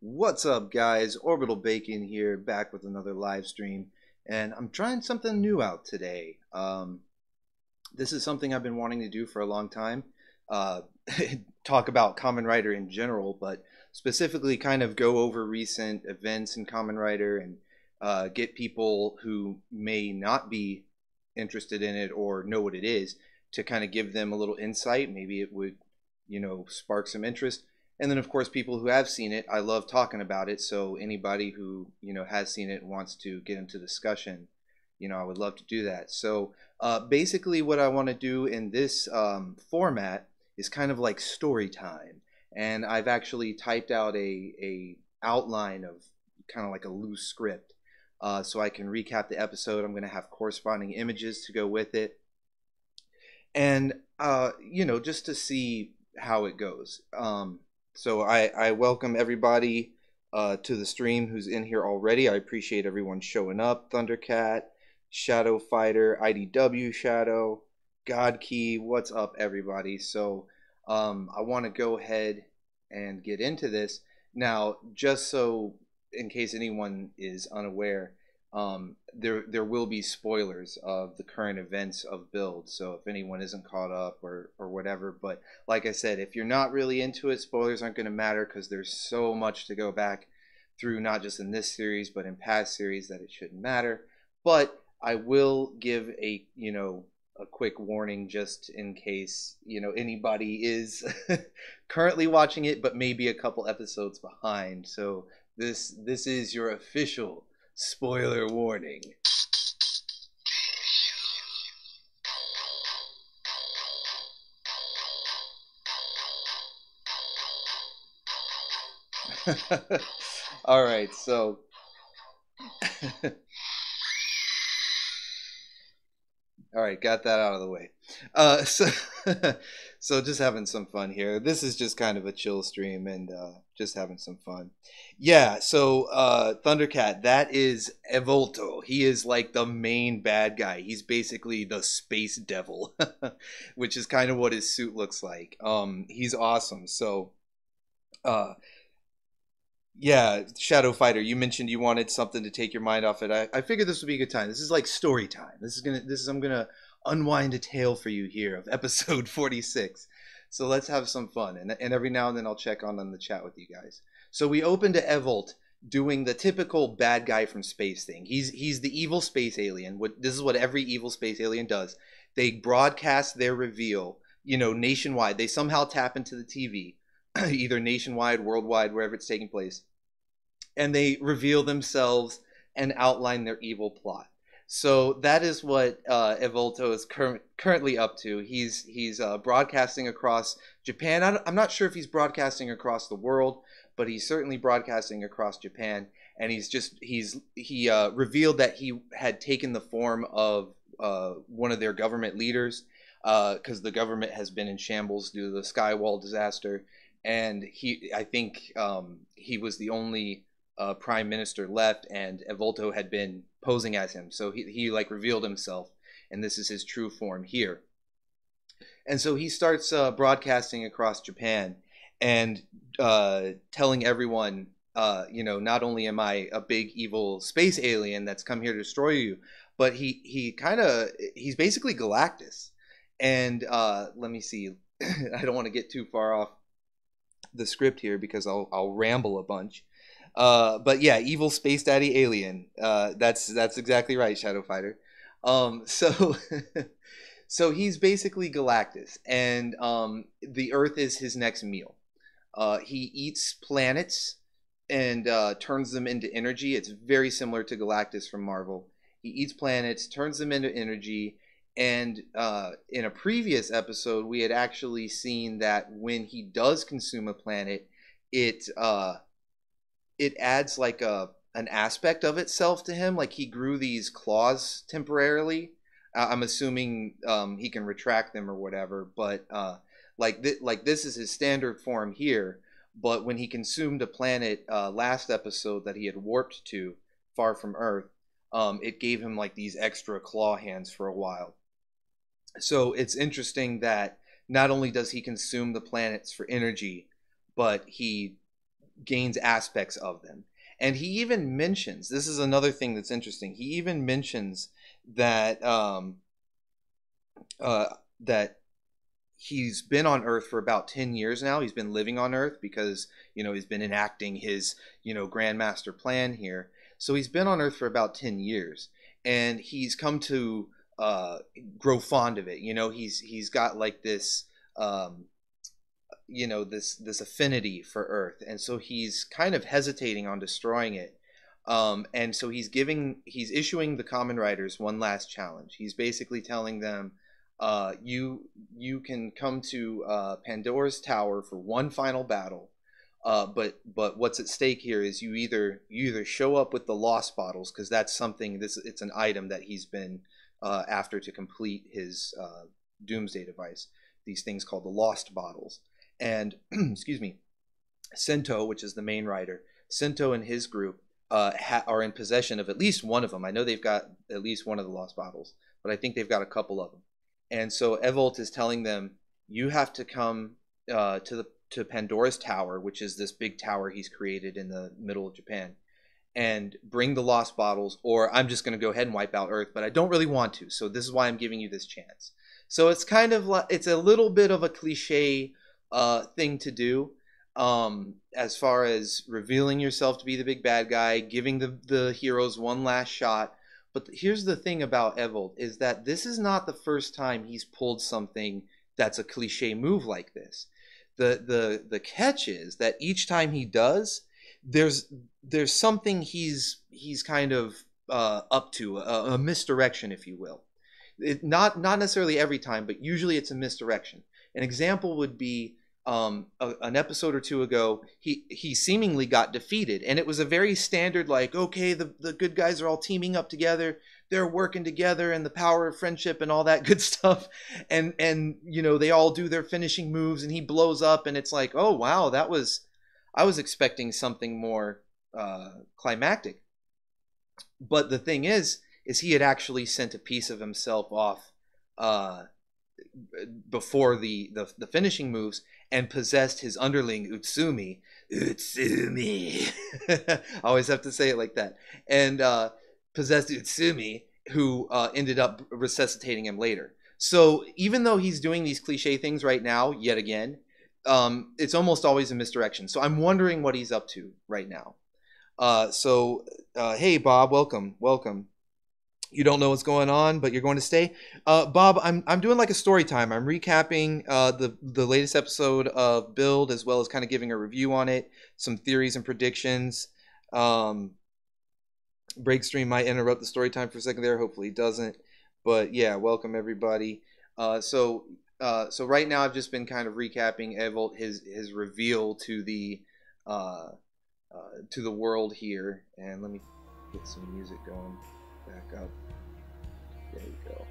What's up, guys? Orbital Bacon here, back with another live stream, and I'm trying something new out today. This is something I've been wanting to do for a long time. Uh, Talk about Kamen Rider in general, but specifically kind of go over recent events in Kamen Rider and get people who may not be interested in it or know what it is to kind of give them a little insight. Maybe it would, spark some interest. And then, of course, people who have seen it, I love talking about it. So anybody who has seen it and wants to get into discussion, I would love to do that. So basically, what I want to do in this format is kind of like story time, and I've actually typed out a outline of kind of like a loose script, so I can recap the episode. I'm going to have corresponding images to go with it, and just to see how it goes. So I welcome everybody to the stream who's in here already. I appreciate everyone showing up. Thundercat, Shadow Fighter, IDW Shadow, God Key, what's up, everybody? So I want to go ahead and get into this. Now, just so in case anyone is unaware, there will be spoilers of the current events of Build. So if anyone isn't caught up or whatever, but like I said, if you're not really into it, spoilers aren't going to matter because there's so much to go back through, not just in this series but in past series, that it shouldn't matter. But I will give a quick warning just in case anybody is currently watching it but maybe a couple episodes behind. So this is your official spoiler warning. All right, so all right, got that out of the way. So so just having some fun here. This is just kind of a chill stream and just having some fun. Yeah, so Thundercat, that is Evolto. He is like the main bad guy. He's basically the space devil, which is kind of what his suit looks like. He's awesome. So yeah, Shadow Fighter, you mentioned you wanted something to take your mind off it. I figured this would be a good time. This is like story time. I'm gonna unwind a tale for you here of episode 46. So let's have some fun. And every now and then I'll check on the chat with you guys. So we open to Evolt doing the typical bad guy from space thing. He's the evil space alien. This is what every evil space alien does. They broadcast their reveal, nationwide. They somehow tap into the TV, either nationwide, worldwide, wherever it's taking place, and they reveal themselves and outline their evil plot. So that is what Evolto is currently up to. He's broadcasting across Japan. I'm not sure if he's broadcasting across the world, but he's certainly broadcasting across Japan. And he revealed that he had taken the form of one of their government leaders, because the government has been in shambles due to the Skywall disaster. And I think he was the only prime minister left, and Evolto had been posing as him. So he like revealed himself, and this is his true form here. And so he starts broadcasting across Japan and telling everyone, not only am I a big evil space alien that's come here to destroy you, but he's basically Galactus. And let me see, I don't want to get too far off the script here because I'll ramble a bunch. But yeah, evil space daddy alien. That's exactly right, Shadow Fighter. So so he's basically Galactus, and the Earth is his next meal. He eats planets and turns them into energy. It's very similar to Galactus from Marvel. He eats planets, turns them into energy. And in a previous episode, we had actually seen that when he does consume a planet, it adds like an aspect of itself to him. Like he grew these claws temporarily. I'm assuming he can retract them or whatever. But like this is his standard form here. But when he consumed a planet last episode that he had warped to, far from Earth, it gave him like these extra claw hands for a while. So it's interesting that not only does he consume the planets for energy, but he gains aspects of them. And he even mentions, this is another thing that's interesting. He even mentions that that he's been on Earth for about 10 years now. He's been living on Earth because, he's been enacting his, Grandmaster plan here. So he's been on Earth for about 10 years, and he's come to grow fond of it. He's got like this, this affinity for Earth, and so he's kind of hesitating on destroying it. And so he's issuing the Kamen Riders one last challenge. He's basically telling them, you can come to Pandora's Tower for one final battle, but what's at stake here is you either show up with the lost bottles, because that's something, it's an item that he's been after to complete his doomsday device, these things called the lost bottles. And excuse me, Sento, which is the main rider, Sento and his group are in possession of at least one of them. I know they've got at least one of the lost bottles, but I think they've got a couple of them. And so Evolt is telling them, you have to come to Pandora's Tower, which is this big tower he's created in the middle of Japan, and bring the lost bottles, or I'm just going to go ahead and wipe out Earth, but I don't really want to, so this is why I'm giving you this chance. So it's kind of like, it's a little bit of a cliche thing to do, as far as revealing yourself to be the big bad guy, giving the heroes one last shot. But here's the thing about Evolt, is that this is not the first time he's pulled something that's a cliche move like this. The catch is that each time he does, there's something he's kind of up to, a misdirection, if you will. Not necessarily every time, but usually it's a misdirection. An example would be an episode or two ago, he seemingly got defeated, and it was a very standard, like, okay, the good guys are all teaming up together, they're working together, and the power of friendship and all that good stuff, and they all do their finishing moves, and he blows up, and it's like, oh wow, I was expecting something more climactic. But the thing is he had actually sent a piece of himself off before the finishing moves, and possessed his underling Utsumi. I always have to say it like that. And possessed Utsumi, who ended up resuscitating him later. So even though he's doing these cliche things right now, yet again, it's almost always a misdirection. So I'm wondering what he's up to right now. Hey Bob, welcome. You don't know what's going on, but you're going to stay. Bob, I'm doing like a story time. I'm recapping the latest episode of Build, as well as kind of giving a review on it, some theories and predictions. Breakstream might interrupt the story time for a second there. Hopefully it doesn't. But yeah, welcome everybody. So right now I've just been kind of recapping Evolt, his reveal to the world here, and let me get some music going. Back up. There we go.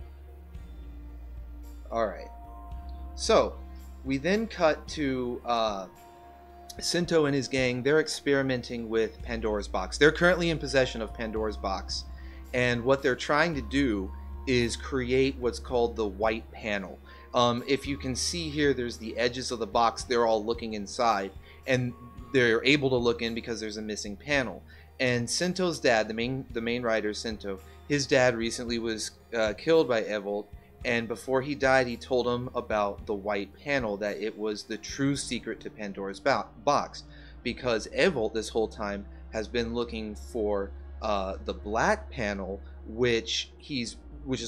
Alright. So, we then cut to Sento and his gang. They're experimenting with Pandora's box. They're currently in possession of Pandora's box. And what they're trying to do is create what's called the white panel. If you can see here, there's the edges of the box. They're all looking inside. And they're able to look in because there's a missing panel. And Sento's dad, the main rider, Sento, his dad recently was killed by Evolt, and before he died, he told him about the white panel, that it was the true secret to Pandora's box, because Evolt this whole time has been looking for the black panel, which is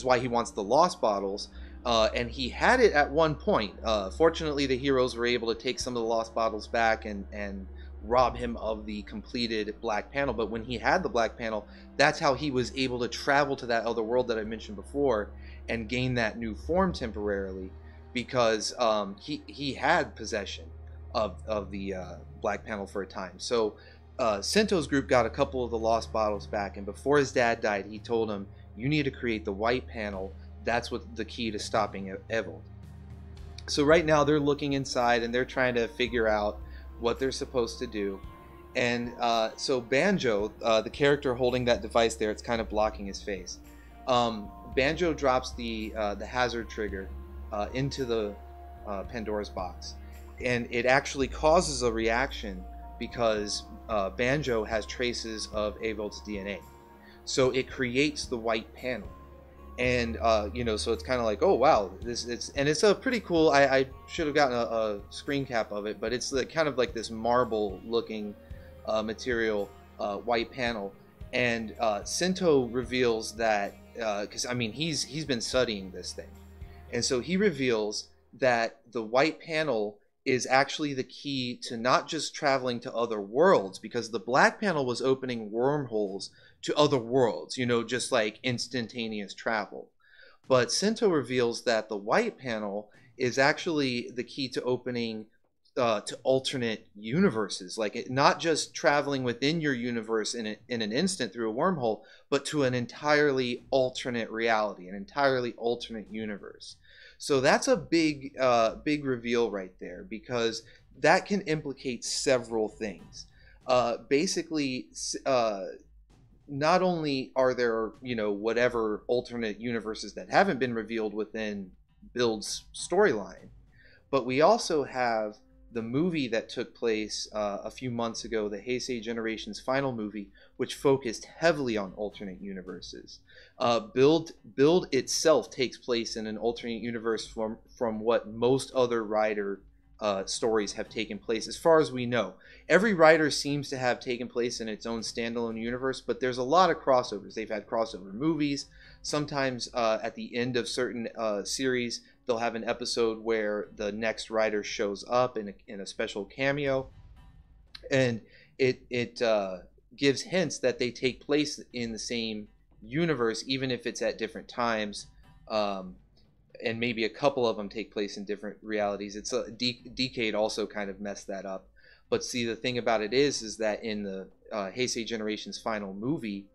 why he wants the lost bottles, and he had it at one point. Fortunately, the heroes were able to take some of the lost bottles back and rob him of the completed black panel. But when he had the black panel, that's how he was able to travel to that other world that I mentioned before and gain that new form temporarily, because he had possession of the black panel for a time. So Sento's group got a couple of the lost bottles back, and before his dad died, he told him, you need to create the white panel. That's what the key to stopping Evolt. So right now they're looking inside and they're trying to figure out what they're supposed to do. And so Banjo, the character holding that device there, it's kind of blocking his face. Banjo drops the hazard trigger into the Pandora's box, and it actually causes a reaction because Banjo has traces of Avolt's DNA. So it creates the white panel. And so it's kind of like, oh wow, it's a pretty cool. I should have gotten a screen cap of it, but it's kind of like this marble looking material, white panel. And Sento reveals that, because I mean he's been studying this thing, and so he reveals that the white panel is actually the key to not just traveling to other worlds, because the black panel was opening wormholes to other worlds, just like instantaneous travel. But Sento reveals that the white panel is actually the key to opening to alternate universes, like not just traveling within your universe in an instant through a wormhole, but to an entirely alternate reality, an entirely alternate universe. So that's a big reveal right there, because that can implicate several things. Basically, not only are there, whatever alternate universes that haven't been revealed within Build's storyline, but we also have the movie that took place a few months ago, the Heisei Generation's final movie, which focused heavily on alternate universes. Build itself takes place in an alternate universe from what most other Rider stories have taken place, as far as we know. Every Rider seems to have taken place in its own standalone universe, but there's a lot of crossovers. They've had crossover movies. Sometimes at the end of certain series, they'll have an episode where the next Rider shows up in a special cameo, and it gives hints that they take place in the same universe, even if it's at different times. And maybe a couple of them take place in different realities. It's Decade also kind of messed that up. But see, the thing about it is that in the Heisei Generation's final movie,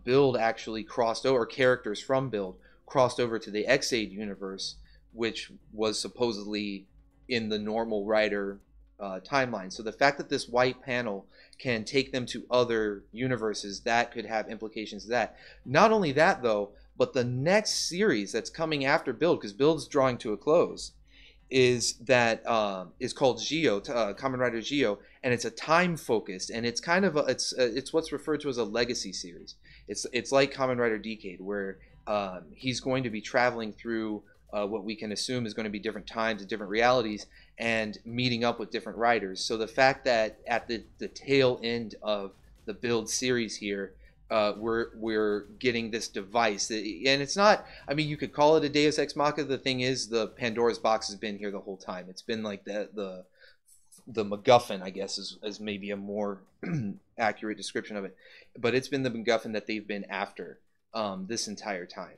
Build actually crossed over, characters from Build crossed over to the Xaid universe, which was supposedly in the normal Rider timeline. So the fact that this white panel can take them to other universes, that could have implications to that. Not only that, though, but the next series that's coming after Build, because Build's drawing to a close, is called Geo, Kamen Rider Geo, and it's a time focused, and it's kind of it's what's referred to as a legacy series. It's like Kamen Rider Decade, where he's going to be traveling through what we can assume is going to be different times and different realities, and meeting up with different Riders. So the fact that at the tail end of the Build series here, we're getting this device, and it's not, I mean, you could call it a Deus Ex Machina. The thing is, the Pandora's box has been here the whole time. It's been like the MacGuffin, I guess, is maybe a more accurate description of it, but it's been the MacGuffin that they've been after this entire time.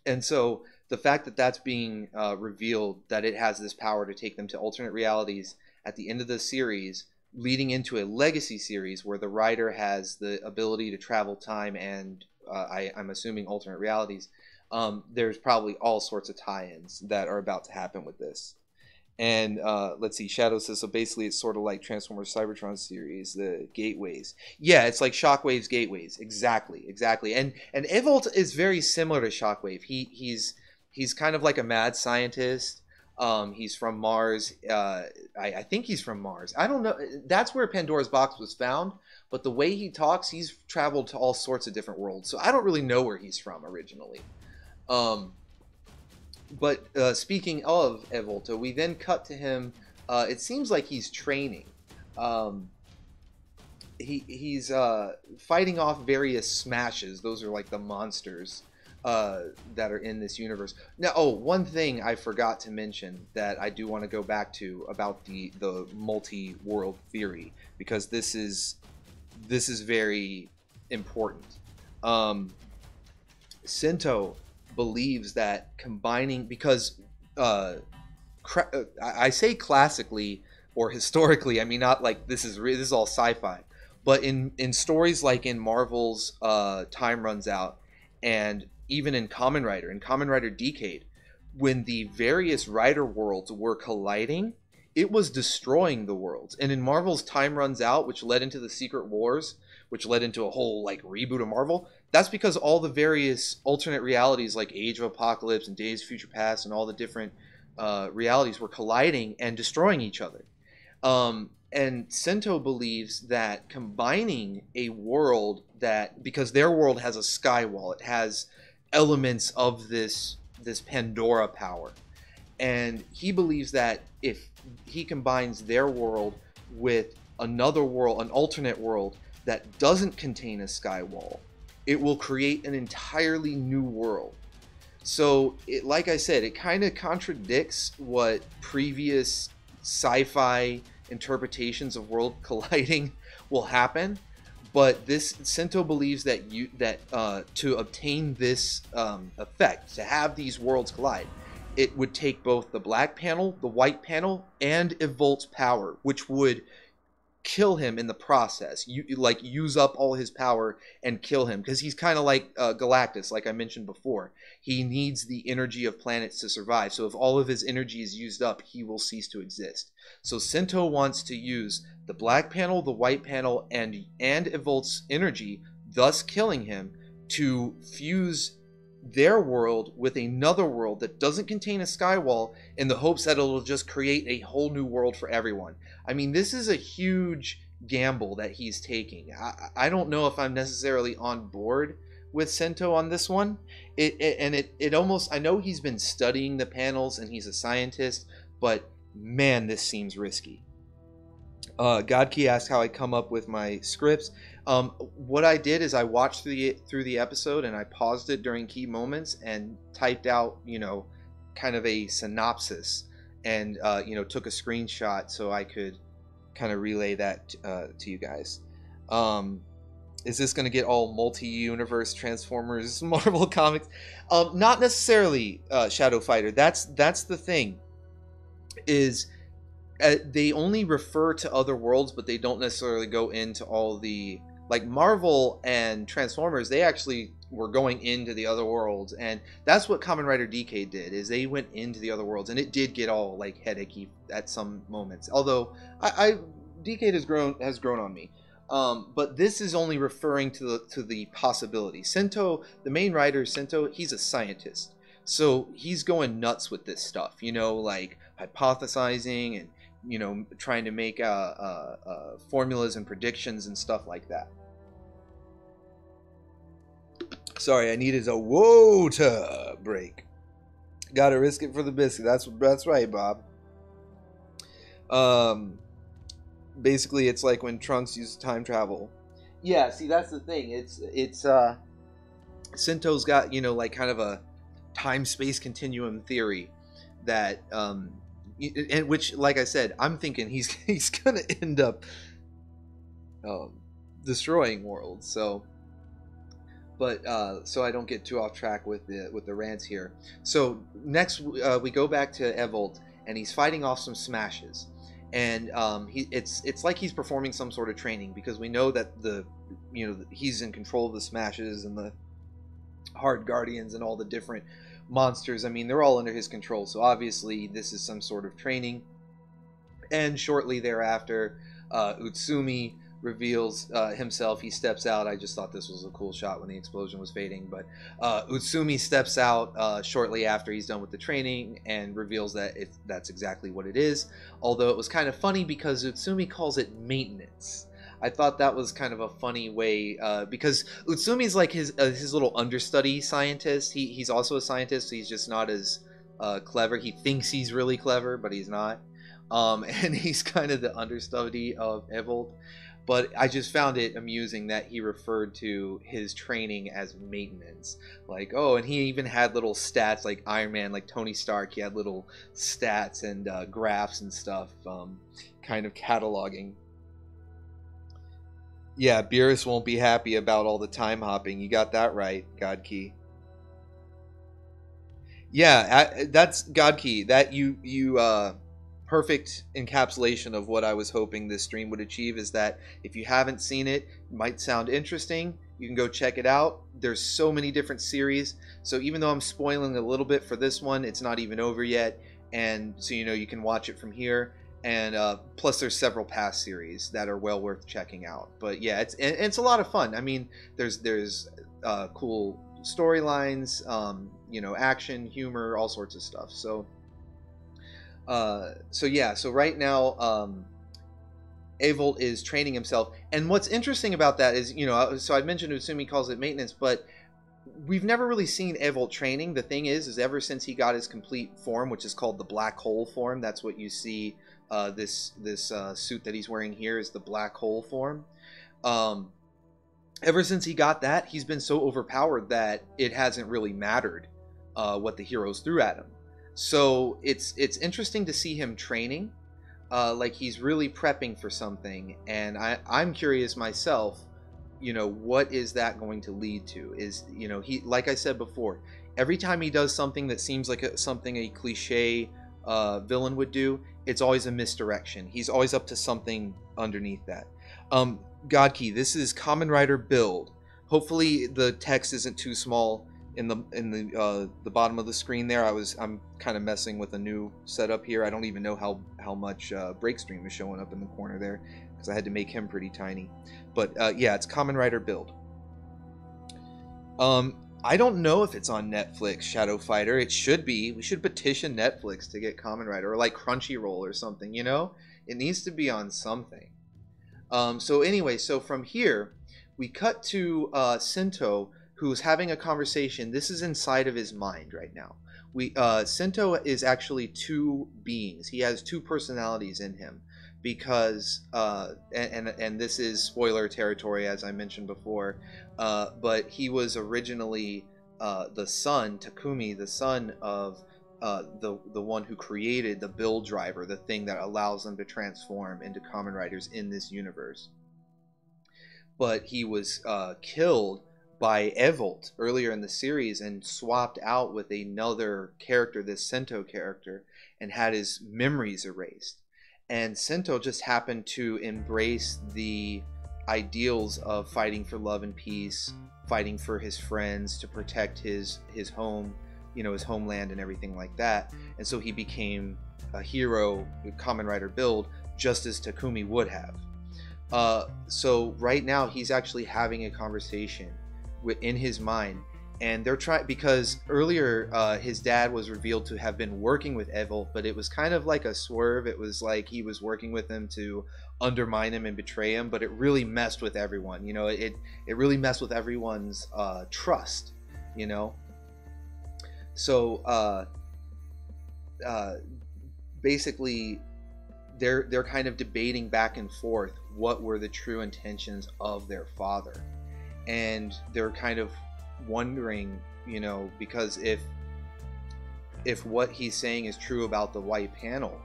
And so the fact that that's being revealed, that it has this power to take them to alternate realities at the end of the series, leading into a legacy series where the Rider has the ability to travel time and I'm assuming alternate realities, there's probably all sorts of tie-ins that are about to happen with this. And let's see, Shadow says, so basically it's sort of like Transformers Cybertron series, the gateways. Yeah, it's like Shockwave's gateways. Exactly. And Evolt is very similar to Shockwave. He's kind of like a mad scientist. He's from Mars. I think he's from Mars. I don't know. That's where Pandora's box was found. But the way he talks, he's traveled to all sorts of different worlds. So I don't really know where he's from originally. But speaking of Evolta, we then cut to him. It seems like he's training. He's fighting off various smashes. Those are like the monsters that are in this universe. Now, one thing I forgot to mention that I do want to go back to about the multi-world theory, because this is very important. Sento believes that combining, because I say classically or historically, I mean not like this is all sci-fi, but in stories like in Marvel's Time Runs Out, and even in Kamen Rider Decade, when the various Rider worlds were colliding, it was destroying the worlds. And in Marvel's Time Runs Out, which led into the Secret Wars, which led into a whole like reboot of Marvel, that's because all the various alternate realities like Age of Apocalypse and Days of Future Past and all the different realities were colliding and destroying each other. And Sento believes that combining a world that, because their world has a sky wall, it has elements of this Pandora power, and he believes that if he combines their world with another world, an alternate world that doesn't contain a sky wall, it will create an entirely new world. So, like I said, it kind of contradicts what previous sci-fi interpretations of world colliding will happen. But this Sento believes that to obtain this effect, to have these worlds collide, it would take both the black panel, the white panel, and Evolt's power, which would kill him in the process. Use up all his power and kill him, because he's kind of like Galactus, like I mentioned before. He needs the energy of planets to survive. So if all of his energy is used up, he will cease to exist. So Sento wants to use the black panel, the white panel, and Evolt's energy, thus killing him, to fuse their world with another world that doesn't contain a skywall, in the hopes that it'll just create a whole new world for everyone. I mean, this is a huge gamble that he's taking. I don't know if I'm necessarily on board with Sento on this one. It almost, I know he's been studying the panels and he's a scientist, but man, this seems risky. Godkey asked how I come up with my scripts. What I did is I watched through the episode, and I paused it during key moments and typed out, kind of a synopsis, and took a screenshot so I could kind of relay that to you guys. Is this going to get all multi-universe Transformers Marvel comics? Not necessarily, Shadow Fighter. That's the thing. Is they only refer to other worlds, but they don't necessarily go into all the, like Marvel and Transformers, they actually were going into the other worlds, and that's what Kamen Rider DK did, is they went into the other worlds, and it did get all like headachy at some moments. Although DK has grown on me. But this is only referring to the possibility. Sento, the main writer, Sento, he's a scientist, so he's going nuts with this stuff, like hypothesizing and trying to make formulas and predictions and stuff like that. Sorry, I needed a water break. Gotta risk it for the biscuit. That's right, Bob. Basically, it's like when Trunks used time travel. Yeah, see, that's the thing. It's Sento's got like kind of a time-space continuum theory that and which, like I said, I'm thinking he's gonna end up destroying worlds. So, but so I don't get too off track with the rants here. So next we go back to Evolt, and he's fighting off some smashes, and it's like he's performing some sort of training, because we know that he's in control of the smashes and the hard guardians and all the different monsters. I mean, they're all under his control, so obviously this is some sort of training. And shortly thereafter, Utsumi reveals himself. He steps out. I just thought this was a cool shot when the explosion was fading, but Utsumi steps out shortly after he's done with the training and reveals that that's exactly what it is. Although it was kind of funny because Utsumi calls it maintenance. I thought that was kind of a funny way, because Utsumi's like his little understudy scientist. He's also a scientist. He's just not as clever. He thinks he's really clever, but he's not. And he's kind of the understudy of Evolt. But I just found it amusing that he referred to his training as maintenance. Like, oh, and he even had little stats like Iron Man, like Tony Stark. He had little stats and graphs and stuff, kind of cataloging. Yeah, Beerus won't be happy about all the time hopping. You got that right, Godkey. Yeah, that's Godkey. That you perfect encapsulation of what I was hoping this stream would achieve, is that if you haven't seen it, it might sound interesting. You can go check it out. There's so many different series. So even though I'm spoiling a little bit for this one, it's not even over yet. And so you can watch it from here. And plus there's several past series that are well worth checking out. But yeah, it's a lot of fun. I mean, there's cool storylines, action, humor, all sorts of stuff. So yeah, so right now Avolt is training himself. And what's interesting about that is, so I mentioned Usumi calls it maintenance, but we've never really seen Avolt training. The thing is ever since he got his complete form, which is called the black hole form, that's what you see. This suit that he's wearing here is the black hole form. Ever since he got that, he's been so overpowered that it hasn't really mattered what the heroes threw at him. So it's interesting to see him training. Like he's really prepping for something, and I'm curious myself, what is that going to lead to? Is, he, like I said before, every time he does something that seems like something a cliche villain would do, it's always a misdirection. He's always up to something underneath that. Godkey, this is Kamen Rider Build. Hopefully the text isn't too small in the bottom of the screen there. I'm kind of messing with a new setup here. I don't even know how much Breakstream is showing up in the corner there, because I had to make him pretty tiny. But yeah, it's Kamen Rider Build. I don't know if it's on Netflix, Shadow Fighter. It should be. We should petition Netflix to get Kamen Rider, or like Crunchyroll or something, It needs to be on something. So anyway, so from here, we cut to Sento, who's having a conversation. This is inside of his mind right now. Sento is actually two beings. He has two personalities in him, because and this is spoiler territory, as I mentioned before, but he was originally the son, Takumi, the son of the one who created the build driver, the thing that allows them to transform into Kamen Riders in this universe. But he was killed by Avolt earlier in the series and swapped out with another character, this Sento character, and had his memories erased. And Sento just happened to embrace the ideals of fighting for love and peace, fighting for his friends, to protect his home, his homeland and everything like that. And so he became a hero, Kamen Rider Build, just as Takumi would have. So right now he's actually having a conversation in his mind, and they're trying, because earlier his dad was revealed to have been working with Avolt, but it was kind of like a swerve. It was like he was working with him to undermine him and betray him, but it really messed with everyone. It really messed with everyone's trust. So basically they're kind of debating back and forth what were the true intentions of their father, and they're kind of wondering, because if what he's saying is true about the white panel,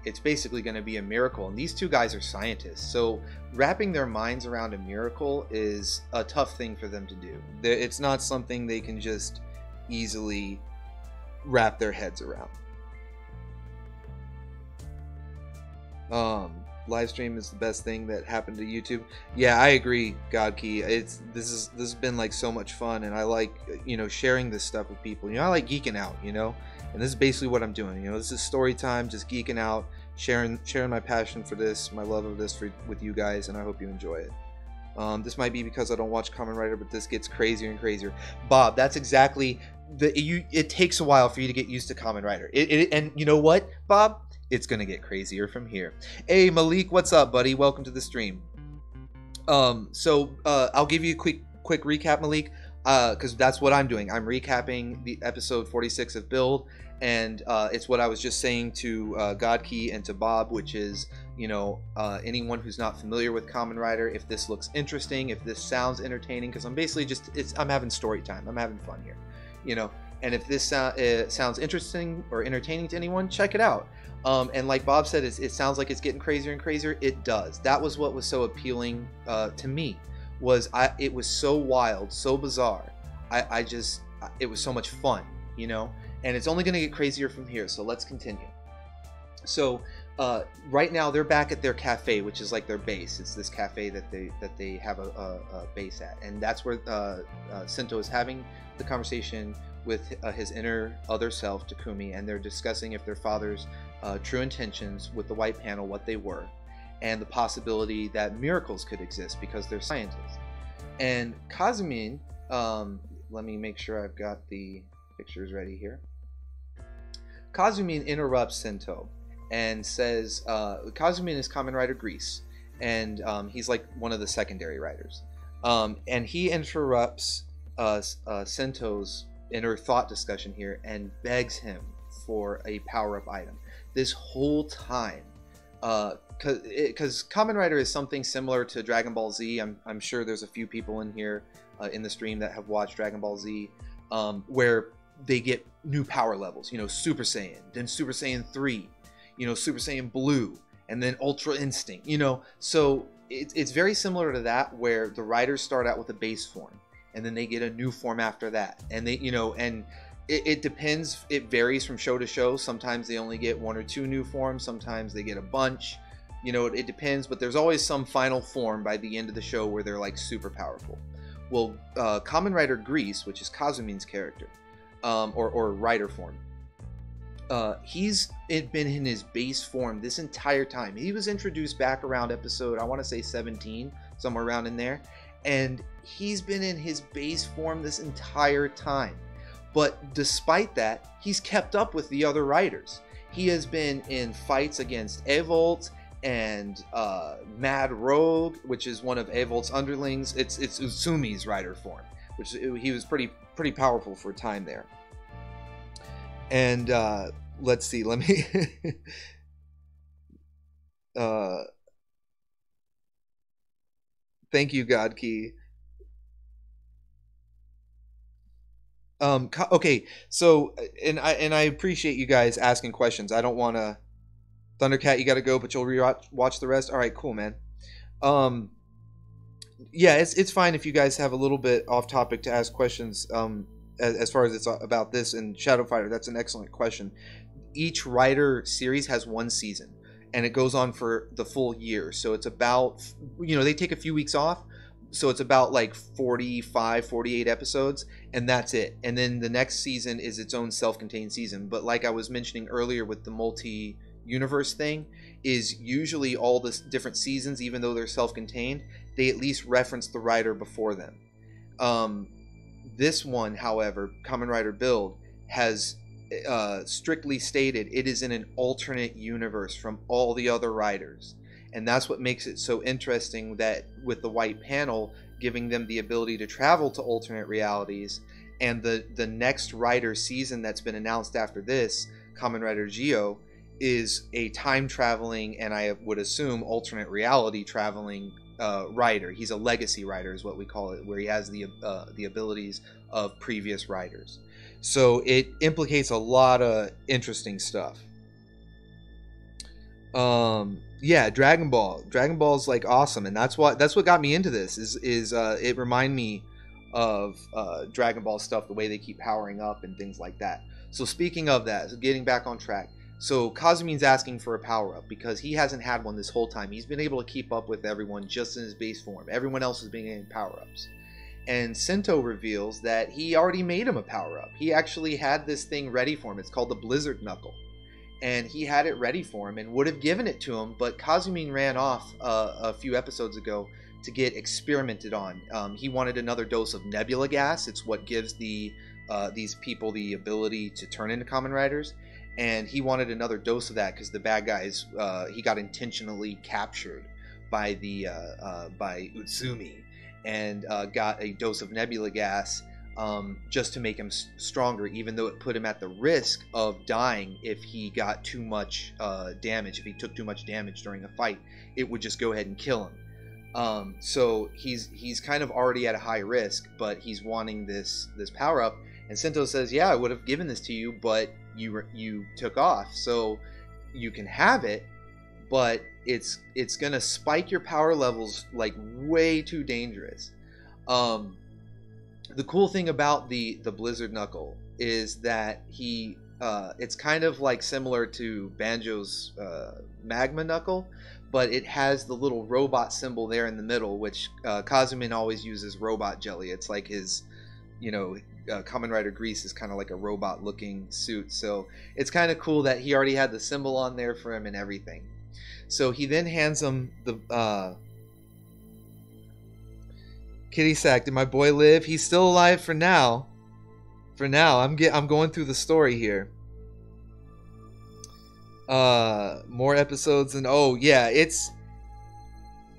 it's basically going to be a miracle. And these two guys are scientists, so wrapping their minds around a miracle is a tough thing for them to do. It's not something they can just easily wrap their heads around. Live stream is the best thing that happened to YouTube. Yeah, I agree, Godkey. This has been like so much fun, and I like sharing this stuff with people. I like geeking out, and this is basically what I'm doing. This is story time, just geeking out, sharing my passion for this, my love of this with you guys, and I hope you enjoy it. This might be because I don't watch Kamen Rider, but this gets crazier and crazier. Bob, that's exactly it takes a while for you to get used to Kamen Rider. And you know what, Bob? It's gonna get crazier from here. Hey Malik, what's up, buddy? Welcome to the stream. So I'll give you a quick recap, Malik, because that's what I'm doing. I'm recapping the episode 46 of Build, and it's what I was just saying to Godkey and to Bob, which is, anyone who's not familiar with Kamen Rider, if this looks interesting, if this sounds entertaining, because I'm basically I'm having story time. I'm having fun here, And if this sounds interesting or entertaining to anyone, check it out. And like Bob said, it sounds like it's getting crazier and crazier. It does. That was what was so appealing to me. It was so wild, so bizarre. It was so much fun, And it's only going to get crazier from here. So let's continue. So right now they're back at their cafe, which is like their base. It's this cafe that they have a base at, and that's where Sento is having the conversation with his inner other self, Takumi, and they're discussing if their father's true intentions with the white panel, what they were, and the possibility that miracles could exist because they're scientists. And Kazumin, let me make sure I've got the pictures ready here. Kazumin interrupts Sento and says, Kazumin is Kamen Rider Grease, and he's like one of the secondary writers. And he interrupts Sento's inner thought discussion here and begs him for a power-up item. This whole time, because Kamen Rider is something similar to Dragon Ball Z. I'm sure there's a few people in here in the stream that have watched Dragon Ball Z, where they get new power levels. You know, Super Saiyan, then Super Saiyan 3, you know, Super Saiyan Blue, and then Ultra Instinct. You know, so it's very similar to that, where the riders start out with a base form, and then they get a new form after that, and they, you know, and it depends. It varies from show to show. Sometimes they only get 1 or 2 new forms. Sometimes they get a bunch. You know, it depends, but there's always some final form by the end of the show where they're like super powerful. Well, Kamen Rider Grease, which is Kazumin's character, or rider form, he's been in his base form this entire time. He was introduced back around episode, I want to say 17, somewhere around in there, and he's been in his base form this entire time. But despite that, he's kept up with the other riders. He has been in fights against Evolt and Mad Rogue, which is one of Evolt's underlings. It's Utsumi's rider form, which he was pretty powerful for a time there. And let's see, let me thank you, Godkey. Okay, so and I appreciate you guys asking questions. I don't want to, Thundercat, you got to go, but you'll watch the rest. All right, cool, man. Yeah, it's fine if you guys have a little bit off topic to ask questions. As far as it's about this and Shadow Fighter, that's an excellent question. Each Rider series has 1 season, and it goes on for the full year. So it's about, you know, they take a few weeks off. So it's about like 45, 48 episodes, and that's it. And then the next season is its own self-contained season. But like I was mentioning earlier with the multi-universe thing, is usually all the different seasons, even though they're self-contained, they at least reference the writer before them. This one, however, Kamen Rider Build, has strictly stated it is in an alternate universe from all the other riders. And that's what makes it so interesting, that with the white panel giving them the ability to travel to alternate realities, and the next Rider season that's been announced after this, Kamen Rider Geo, is a time traveling, and I would assume alternate reality traveling rider. He's a legacy rider is what we call it, where he has the abilities of previous riders. So it implicates a lot of interesting stuff. Yeah, Dragon Ball. Dragon Ball's like awesome, and that's what got me into this. Is it remind me of Dragon Ball stuff, the way they keep powering up and things like that. So speaking of that, so getting back on track. So Kazumin's asking for a power up because he hasn't had one this whole time. He's been able to keep up with everyone just in his base form. Everyone else is being getting power ups. And Sento reveals that he already made him a power up. He actually had this thing ready for him. It's called the Blizzard Knuckle. And he had it ready for him and would have given it to him, but Kazumin ran off a few episodes ago to get experimented on. He wanted another dose of nebula gas. It's what gives these people the ability to turn into Kamen Riders. And he wanted another dose of that because the bad guys, he got intentionally captured by by Utsumi, and got a dose of nebula gas just to make him stronger, even though it put him at the risk of dying if he got too much damage. If he took too much damage during a fight, it would just go ahead and kill him. So he's kind of already at a high risk, but he's wanting this power up. And Sento says, "Yeah, I would have given this to you, but you took off, so you can have it, but it's gonna spike your power levels like way too dangerous." The cool thing about the Blizzard Knuckle is that it's kind of like similar to Banjo's Magma Knuckle, but it has the little robot symbol there in the middle, which Kazumin always uses robot jelly. It's like his, Kamen Rider Grease is kind of like a robot looking suit, so it's kind of cool that he already had the symbol on there for him and everything. So he then hands him the Kitty Sack. Did my boy live? He's still alive for now. I'm going through the story here. More episodes, and oh yeah, it's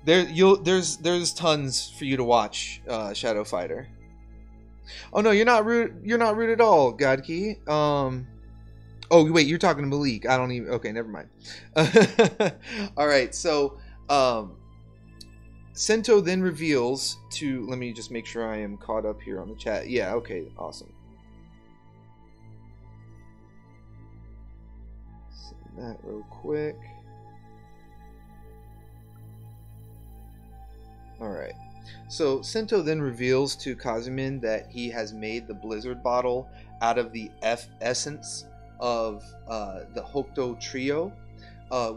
there's tons for you to watch, Shadow Fighter. Oh no, you're not rude. You're not rude at all, Godkey. Oh wait, you're talking to Malik. I don't even. Okay, never mind. All right, so Sento then reveals to. Let me just make sure I am caught up here on the chat. Yeah. Okay. Awesome. Send that real quick. All right. So Sento then reveals to Kazumin that he has made the Blizzard bottle out of the essence of the Hokuto trio,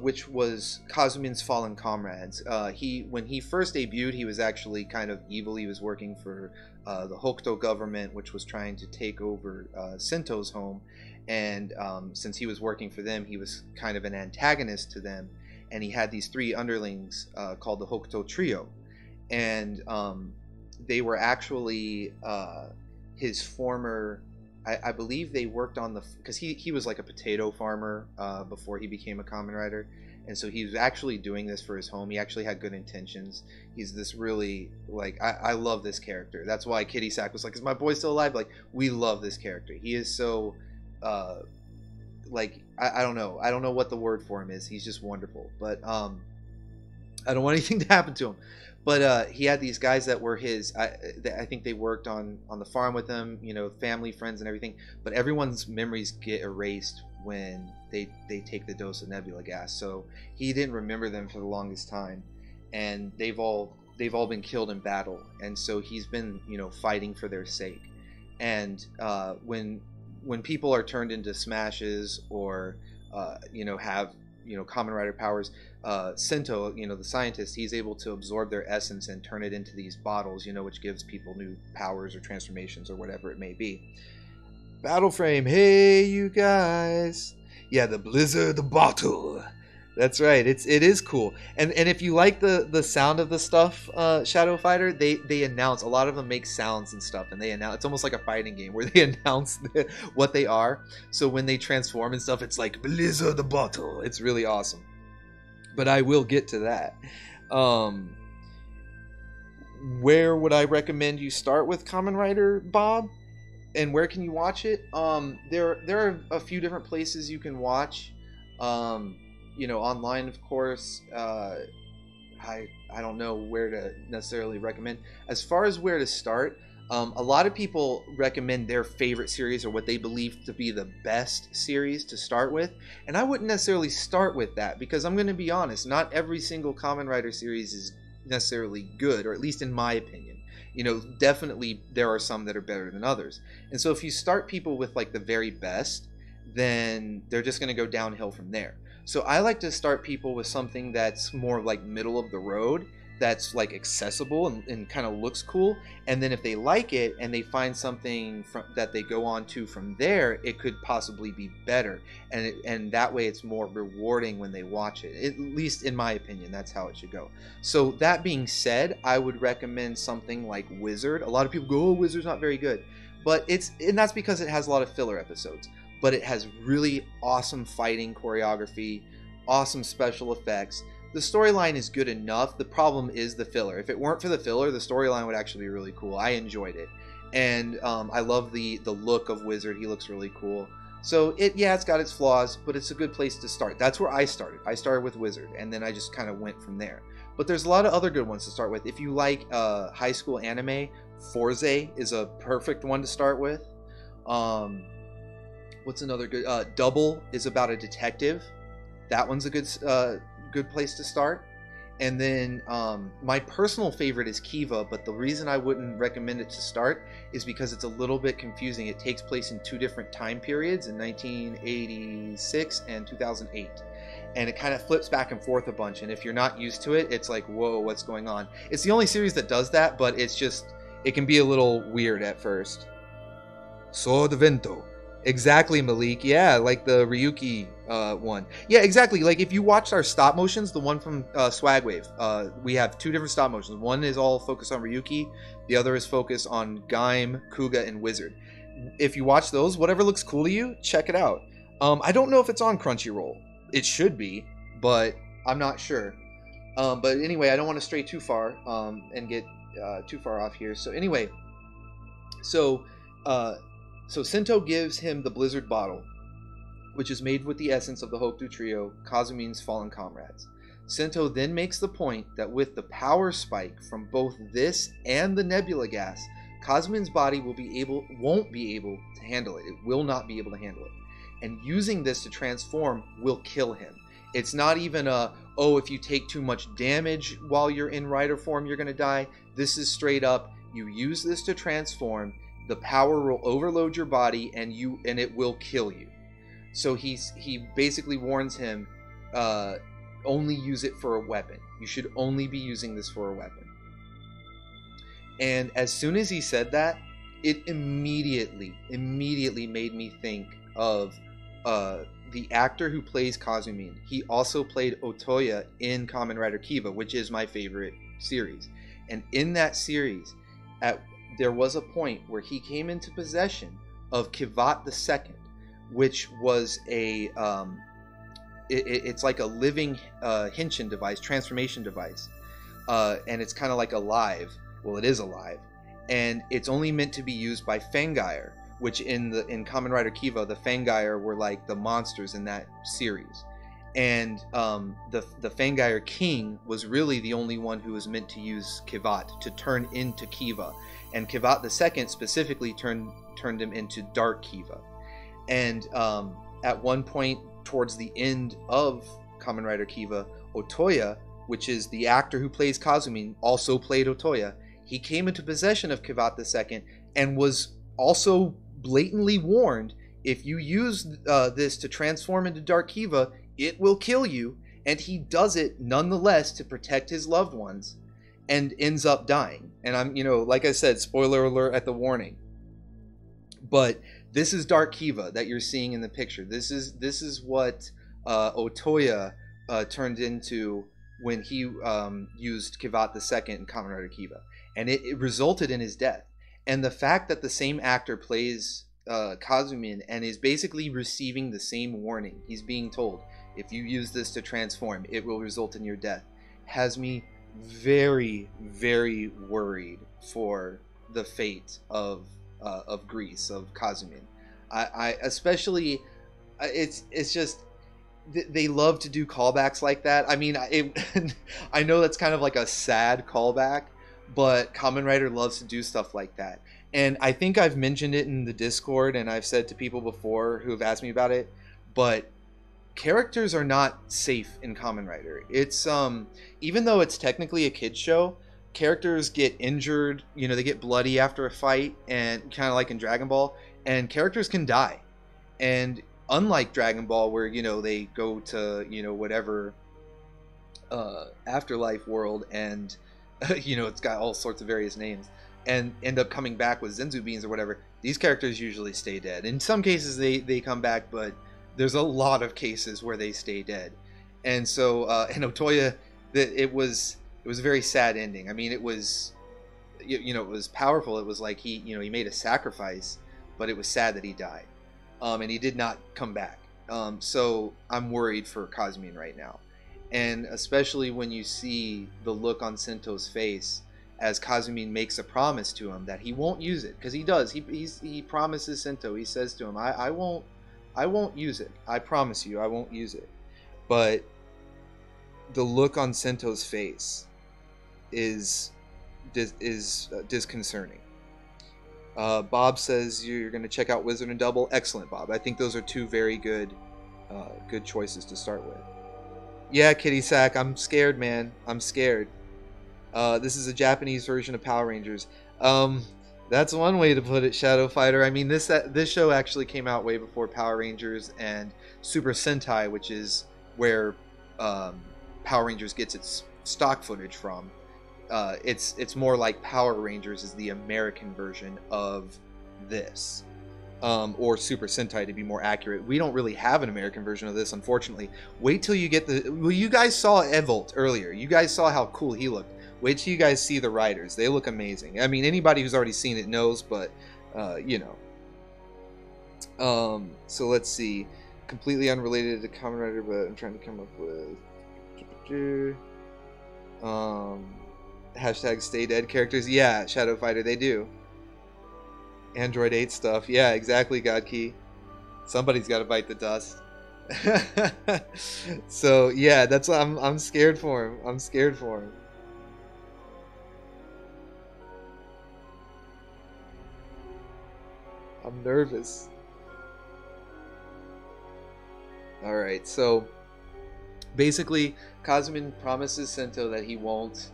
which was Kazumin's fallen comrades. When he first debuted, he was actually kind of evil. He was working for the Hokuto government, which was trying to take over Sento's home. And since he was working for them, he was kind of an antagonist to them. And he had these three underlings called the Hokuto trio. And they were actually his former, I believe they worked on because he was like a potato farmer before he became a Kamen Rider, and so he was actually doing this for his home. He actually had good intentions. He's this really, like, I love this character. That's why Kitty Sack was like, is my boy still alive? Like, we love this character. He is so like, I don't know what the word for him is. He's just wonderful. But I don't want anything to happen to him. But he had these guys that were his. I think they worked on the farm with him, you know, family, friends, and everything. But everyone's memories get erased when they take the dose of Nebula gas. So he didn't remember them for the longest time, and they've all been killed in battle. And so he's been, you know, fighting for their sake. And when people are turned into smashes or you know, have, you know, Kamen Rider powers, Sento, you know, the scientist, he's able to absorb their essence and turn it into these bottles, you know, which gives people new powers or transformations or whatever it may be. Battle frame, hey you guys. Yeah, the Blizzard, the bottle. That's right. It is cool. And if you like the sound of the stuff, Shadow Fighter, they announce, a lot of them make sounds and stuff, and they announce, it's almost like a fighting game where they announce what they are. So when they transform and stuff, it's like Blizzard the bottle. It's really awesome. But I will get to that. Where would I recommend you start with Kamen Rider, Bob? And where can you watch it? There are a few different places you can watch. You know, online, of course. I don't know where to necessarily recommend. As far as where to start, a lot of people recommend their favorite series or what they believe to be the best series to start with. And I wouldn't necessarily start with that, because I'm going to be honest, not every single Kamen Rider series is necessarily good, or at least in my opinion. You know, definitely there are some that are better than others. And so if you start people with like the very best, then they're just going to go downhill from there. So I like to start people with something that's more like middle of the road, that's like accessible and kind of looks cool. And then if they like it and they find something that they go on to from there, it could possibly be better. And that way it's more rewarding when they watch it. At least in my opinion, that's how it should go. So that being said, I would recommend something like Wizard. A lot of people go, oh, Wizard's not very good. But and that's because it has a lot of filler episodes. But it has really awesome fighting choreography, awesome special effects. The storyline is good enough. The problem is the filler. If it weren't for the filler, the storyline would actually be really cool. I enjoyed it. And I love the look of Wizard. He looks really cool. So it's got its flaws, but it's a good place to start. That's where I started. I started with Wizard, and then I just kind of went from there. But there's a lot of other good ones to start with. If you like high school anime, Forze is a perfect one to start with. What's another good? Double is about a detective. That one's a good place to start. And then my personal favorite is Kiva, but the reason I wouldn't recommend it to start is because it's a little bit confusing. It takes place in two different time periods, in 1986 and 2008. And it kind of flips back and forth a bunch. And if you're not used to it, it's like, whoa, what's going on? It's the only series that does that, but it can be a little weird at first. Sword Vento. Exactly, Malik. Yeah, like the Ryuki one. Yeah, exactly. Like if you watched our stop motions, the one from Swagwave, we have two different stop motions. One is all focused on Ryuki. The other is focused on Gaim, Kuga, and Wizard. If you watch those, whatever looks cool to you, check it out. I don't know if it's on Crunchyroll. It should be, but I'm not sure. But anyway, I don't want to stray too far and get too far off here. So anyway, so uh, so Sento gives him the Blizzard bottle, which is made with the essence of the Hokuto Trio, Kazumin's fallen comrades. Sento then makes the point that with the power spike from both this and the nebula gas, Kazumin's body won't be able to handle it. It will not be able to handle it. And using this to transform will kill him. It's not even oh, if you take too much damage while you're in rider form, you're going to die. This is straight up, you use this to transform, the power will overload your body and it will kill you. So he basically warns him, only use it for a weapon. You should only be using this for a weapon. And as soon as he said that, it immediately made me think of the actor who plays Kazumin. He also played Otoya in Kamen Rider Kiva, which is my favorite series. And in that series, there was a point where he came into possession of Kivat II, which was it's like a living Henshin device, transformation device, and it's kind of like alive. Well, it is alive, and it's only meant to be used by Fangire, which in Kamen Rider Kiva, the Fangire were like the monsters in that series, and the Fangire King was really the only one who was meant to use Kivat to turn into Kiva, and Kivat II specifically turned him into Dark Kiva. And at one point towards the end of Kamen Rider Kiva, Otoya, which is the actor who plays Kazumin, also played Otoya. He came into possession of Kivat II and was also blatantly warned, if you use this to transform into Dark Kiva, it will kill you. And he does it nonetheless to protect his loved ones and ends up dying. And I'm, like I said, spoiler alert at the warning. But this is Dark Kiva that you're seeing in the picture. This is what Otoya turned into when he used Kivat II in Kamen Rider Kiva, and it resulted in his death. And the fact that the same actor plays Kazumin and is basically receiving the same warning, he's being told, if you use this to transform, it will result in your death, has me very, very worried for the fate of Greece, of Kazumin. I especially, it's just, they love to do callbacks like that. I mean, I know that's kind of like a sad callback, but Kamen Rider loves to do stuff like that. And I think I've mentioned it in the Discord, and I've said to people before who have asked me about it, but characters are not safe in Kamen Rider. It's even though it's technically a kid's show, characters get injured, they get bloody after a fight, and kind of like in Dragon Ball, and characters can die. And unlike Dragon Ball, where they go to whatever afterlife world, and it's got all sorts of various names, and end up coming back with Zenzu beans or whatever, these characters usually stay dead. In some cases they come back, but there's a lot of cases where they stay dead. And so and Otoya, it was a very sad ending. I mean, it was it was powerful. It was like he made a sacrifice, but it was sad that he died, and he did not come back. So I'm worried for Kazumin right now, and especially when you see the look on Sento's face as Kazumin makes a promise to him that he won't use it, because he does. He promises Sento. He says to him, I won't use it. I promise you, I won't use it. But the look on Sento's face is disconcerting. Bob says you're going to check out Wizard and Double. Excellent, Bob. I think those are two very good choices to start with. Yeah, Kitty Sack, I'm scared, man. I'm scared. This is a Japanese version of Power Rangers. That's one way to put it, Shadow Fighter. I mean, this show actually came out way before Power Rangers and Super Sentai, which is where Power Rangers gets its stock footage from. It's more like Power Rangers is the American version of this, or Super Sentai to be more accurate. We don't really have an American version of this, unfortunately. Wait till you get well, you guys saw Evolt earlier. You guys saw how cool he looked. Wait till you guys see the riders. They look amazing. I mean, anybody who's already seen it knows, but so let's see. Completely unrelated to Kamen Rider, but I'm trying to come up with Um, hashtag stay dead characters. Yeah, Shadow Fighter, they do. Android 8 stuff. Yeah, exactly, God Key. Somebody's got to bite the dust. So yeah, that's I'm scared for him. I'm scared for him. I'm nervous. All right, so basically, Kazumin promises Sento that he won't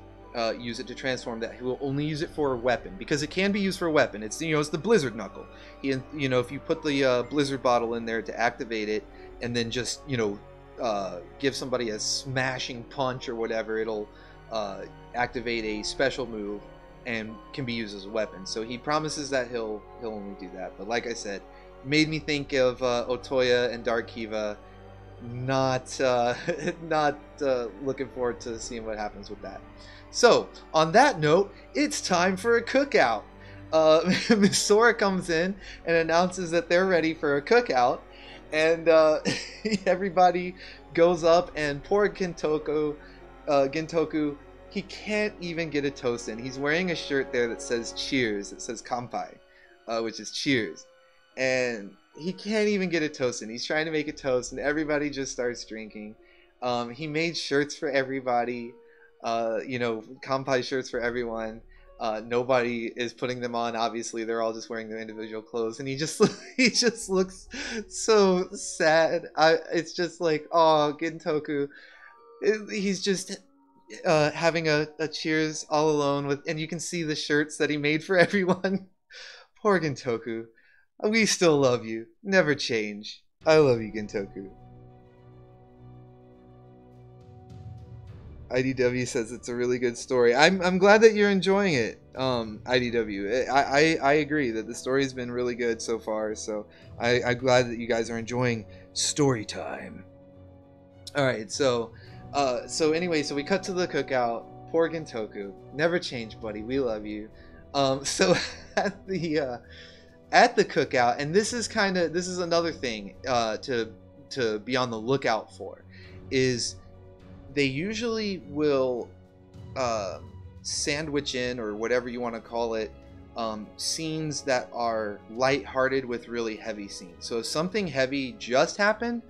use it to transform. That he will only use it for a weapon because it can be used for a weapon. It's it's the Blizzard Knuckle. If you put the Blizzard bottle in there to activate it, and then just give somebody a smashing punch or whatever, it'll activate a special move and can be used as a weapon. So he promises that he'll only do that. But like I said, made me think of Otoya and Dark Kiva. Not not looking forward to seeing what happens with that. So on that note, it's time for a cookout. Miss Sora comes in and announces that they're ready for a cookout, and everybody goes up, and poor Gintoku, he can't even get a toast in. He's wearing a shirt there that says cheers. It says kampai, which is cheers, and he can't even get a toast in. He's trying to make a toast, and everybody just starts drinking. He made shirts for everybody, kampai shirts for everyone. Nobody is putting them on. Obviously, they're all just wearing their individual clothes, and he just looks so sad. It's just like, oh, Gintoku, he's just having a cheers all alone with, and you can see the shirts that he made for everyone. Poor Gintoku. We still love you. Never change. I love you, Gintoku. IDW says it's a really good story. I'm glad that you're enjoying it, IDW. I agree that the story's been really good so far, so I'm glad that you guys are enjoying story time. Alright, so anyway, so we cut to the cookout. Poor Gintoku. Never change, buddy. We love you. So at the cookout, and this is another thing to be on the lookout for, is they usually will sandwich in, or whatever you want to call it, scenes that are lighthearted with really heavy scenes. So if something heavy just happened,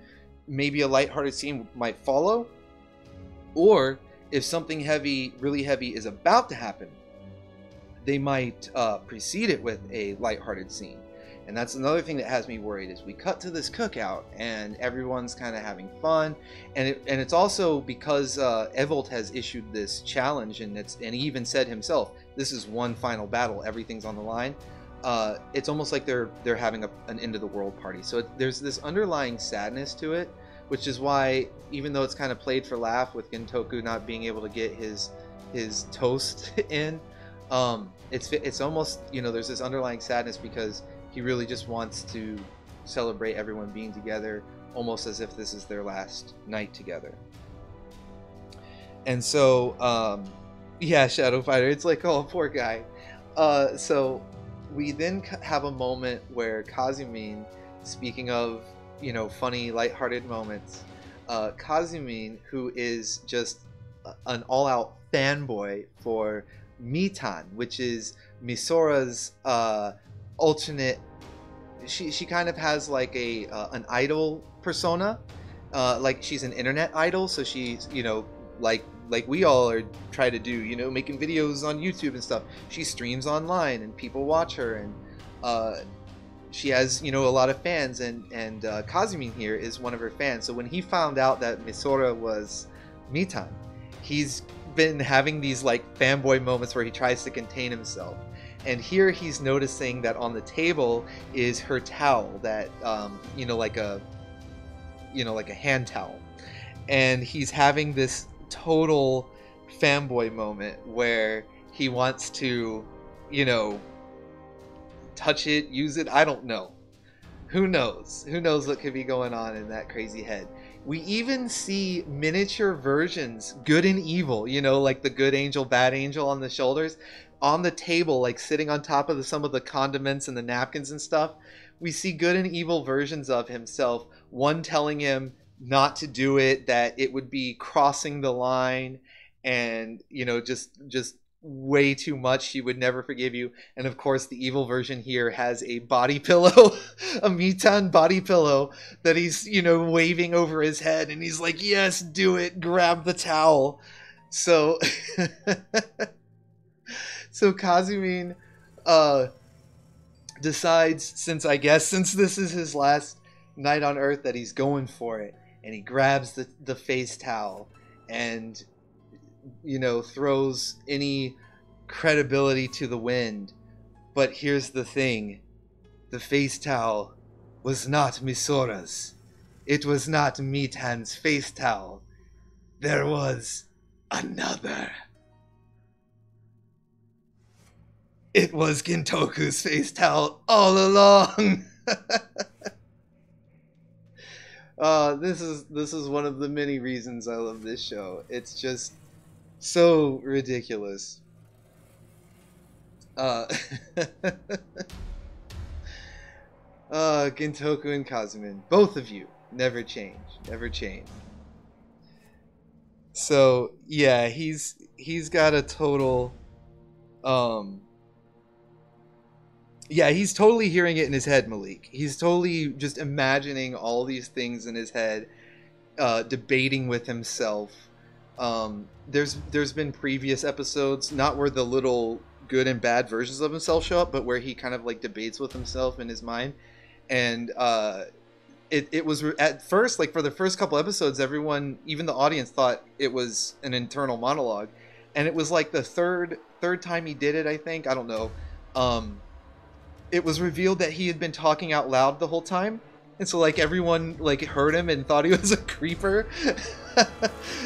maybe a lighthearted scene might follow, or if something really heavy is about to happen, they might precede it with a lighthearted scene. And that's another thing that has me worried, is we cut to this cookout and everyone's kind of having fun, and it's also because Evolt has issued this challenge, and he even said himself, this is one final battle, everything's on the line. It's almost like they're having an end of the world party. So there's this underlying sadness to it, which is why, even though it's kind of played for laugh with Gintoku not being able to get his toast in, it's almost, there's this underlying sadness because he really just wants to celebrate everyone being together, almost as if this is their last night together. And so yeah, Shadow Fighter, it's like, oh, poor guy. So we then have a moment where Kazumin, speaking of funny lighthearted moments, Kazumin, who is just an all-out fanboy for Mitan, which is Misora's alternate. She kind of has like an idol persona, like she's an internet idol, so she's like we all are try to do, making videos on YouTube and stuff. She streams online and people watch her, and she has a lot of fans, and Kazumin here is one of her fans. So when he found out that Misora was Mitan, he's been having these like fanboy moments where he tries to contain himself. And here he's noticing that on the table is her towel, that like a hand towel, and he's having this total fanboy moment where he wants to touch it, use it. I don't know. Who knows what could be going on in that crazy head. We even see miniature versions, good and evil, like the good angel, bad angel on the shoulders, on the table, like sitting on top of some of the condiments and the napkins and stuff. We see good and evil versions of himself, one telling him not to do it, that it would be crossing the line, and just way too much. She would never forgive you. And of course, the evil version here has a body pillow, a Mitan body pillow that he's waving over his head, and he's like, "Yes, do it. Grab the towel." So, so Kazumin uh, decides, since this is his last night on Earth, that he's going for it, and he grabs the face towel and throws any credibility to the wind. But here's the thing: the face towel was not Misora's. It was not Mitan's face towel. There was another. It was Gintoku's face towel all along. This is one of the many reasons I love this show. It's just so ridiculous. Gintoku and Kazumin, both of you, never change, never change. So yeah, he's got a total, yeah, he's totally hearing it in his head, Malik. He's totally just imagining all these things in his head, debating with himself. There's been previous episodes, not where the little good and bad versions of himself show up, but where he kind of like debates with himself in his mind. And it was at first, like for the first couple episodes, everyone, even the audience, thought it was an internal monologue, and it was like the third time he did it, I think, I don't know. It was revealed that he had been talking out loud the whole time, and so like everyone like heard him and thought he was a creeper.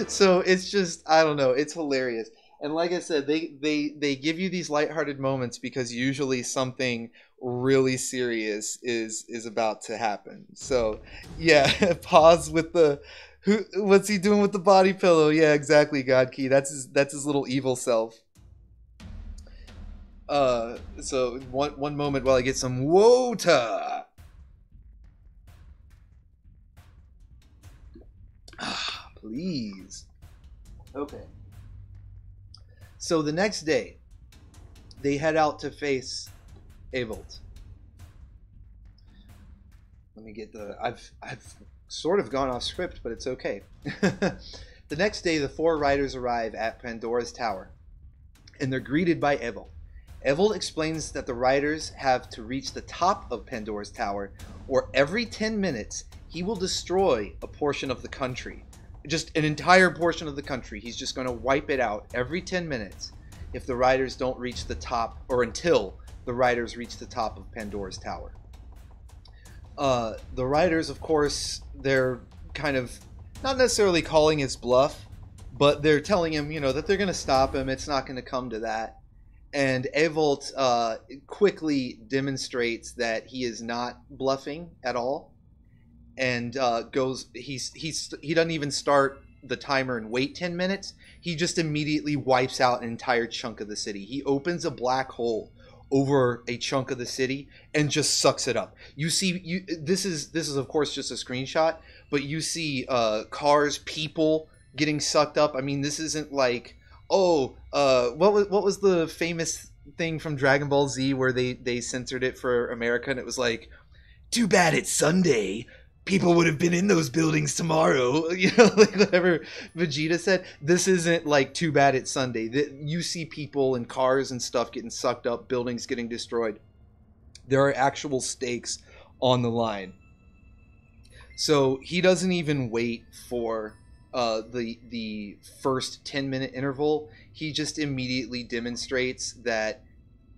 So it's just, I don't know, it's hilarious. And like I said, they give you these lighthearted moments because usually something really serious is about to happen. So yeah, pause with the what's he doing with the body pillow? Yeah, exactly, God Key. That's his little evil self. So one moment while I get some water. Please. Okay. So the next day, they head out to face Avolt. Let me get I've sort of gone off script, but it's okay. The next day, the four riders arrive at Pandora's Tower, and they're greeted by Avolt. Avolt explains that the riders have to reach the top of Pandora's Tower, or every 10 minutes, he will destroy a portion of the country. Just an entire portion of the country. He's just going to wipe it out every 10 minutes if the riders don't reach the top, or until the riders reach the top of Pandora's Tower. The riders, of course, they're kind of not necessarily calling his bluff, but they're telling him, that they're going to stop him. It's not going to come to that. And Avolt quickly demonstrates that he is not bluffing at all, and he doesn't even start the timer and wait 10 minutes. He just immediately wipes out an entire chunk of the city. He opens a black hole over a chunk of the city and just sucks it up. This is of course just a screenshot, but you see cars, people getting sucked up. I mean, this isn't like, what was the famous thing from Dragon Ball Z where they censored it for America, and it was like, too bad it's Sunday, people would have been in those buildings tomorrow. Like whatever Vegeta said. This isn't like too bad it's Sunday. You see people and cars and stuff getting sucked up, buildings getting destroyed. There are actual stakes on the line. So he doesn't even wait for the first 10-minute interval. He just immediately demonstrates that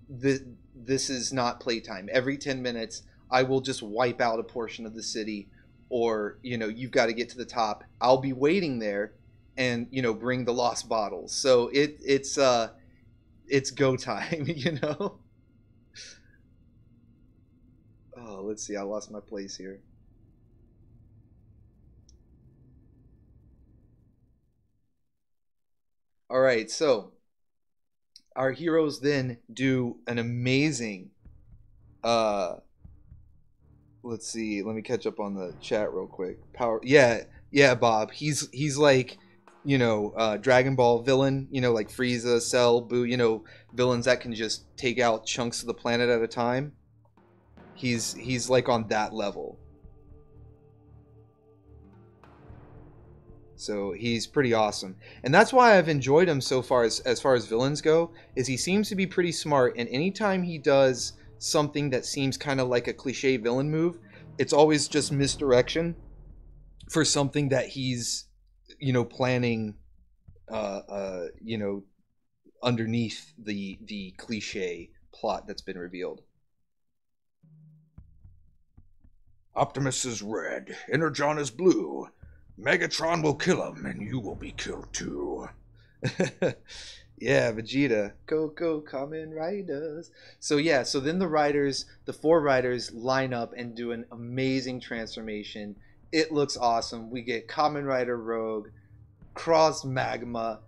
this is not playtime. Every 10 minutes, I will just wipe out a portion of the city, or you've got to get to the top. I'll be waiting there, and bring the lost bottles. So it's go time. Oh, let's see. I lost my place here. All right, so our heroes then do an amazing let's see, let me catch up on the chat real quick. Yeah, Bob. He's like Dragon Ball villain, like Frieza, Cell, Boo, villains that can just take out chunks of the planet at a time. He's like on that level. So he's pretty awesome. And that's why I've enjoyed him so far as far as villains go, is he seems to be pretty smart, and anytime he does something that seems kind of like a cliche villain move, it's always just misdirection for something that he's, planning underneath the cliche plot that's been revealed. Optimus is red, Energon is blue. Megatron will kill him, and you will be killed too. Yeah, Vegeta. Go, go, Kamen Riders. So yeah, so then the four riders line up and do an amazing transformation. It looks awesome. We get Kamen Rider Rogue, Cross Magma,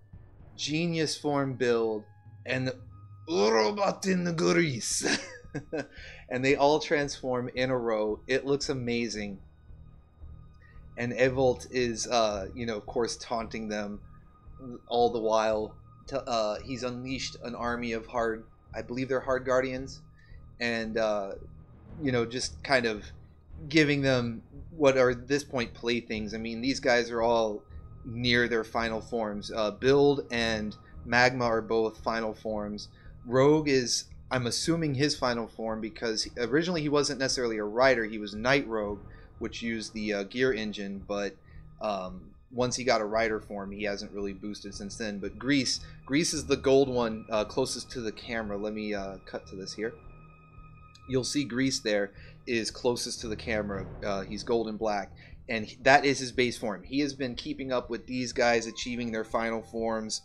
Genius Form build, and Robot in the Grease. And they all transform in a row. It looks amazing. And Evolt is, of course, taunting them all the while. He's unleashed an army of I believe they're hard guardians, and just kind of giving them what are at this point playthings. I mean, these guys are all near their final forms. Build and Magma are both final forms. Rogue is, I'm assuming, his final form, because originally he wasn't necessarily a rider. He was Night Rogue, which used the gear engine, but once he got a rider form, he hasn't really boosted since then. But Grease is the gold one closest to the camera. Let me cut to this here. You'll see Grease there is closest to the camera. He's gold and black, and that is his base form. He has been keeping up with these guys achieving their final forms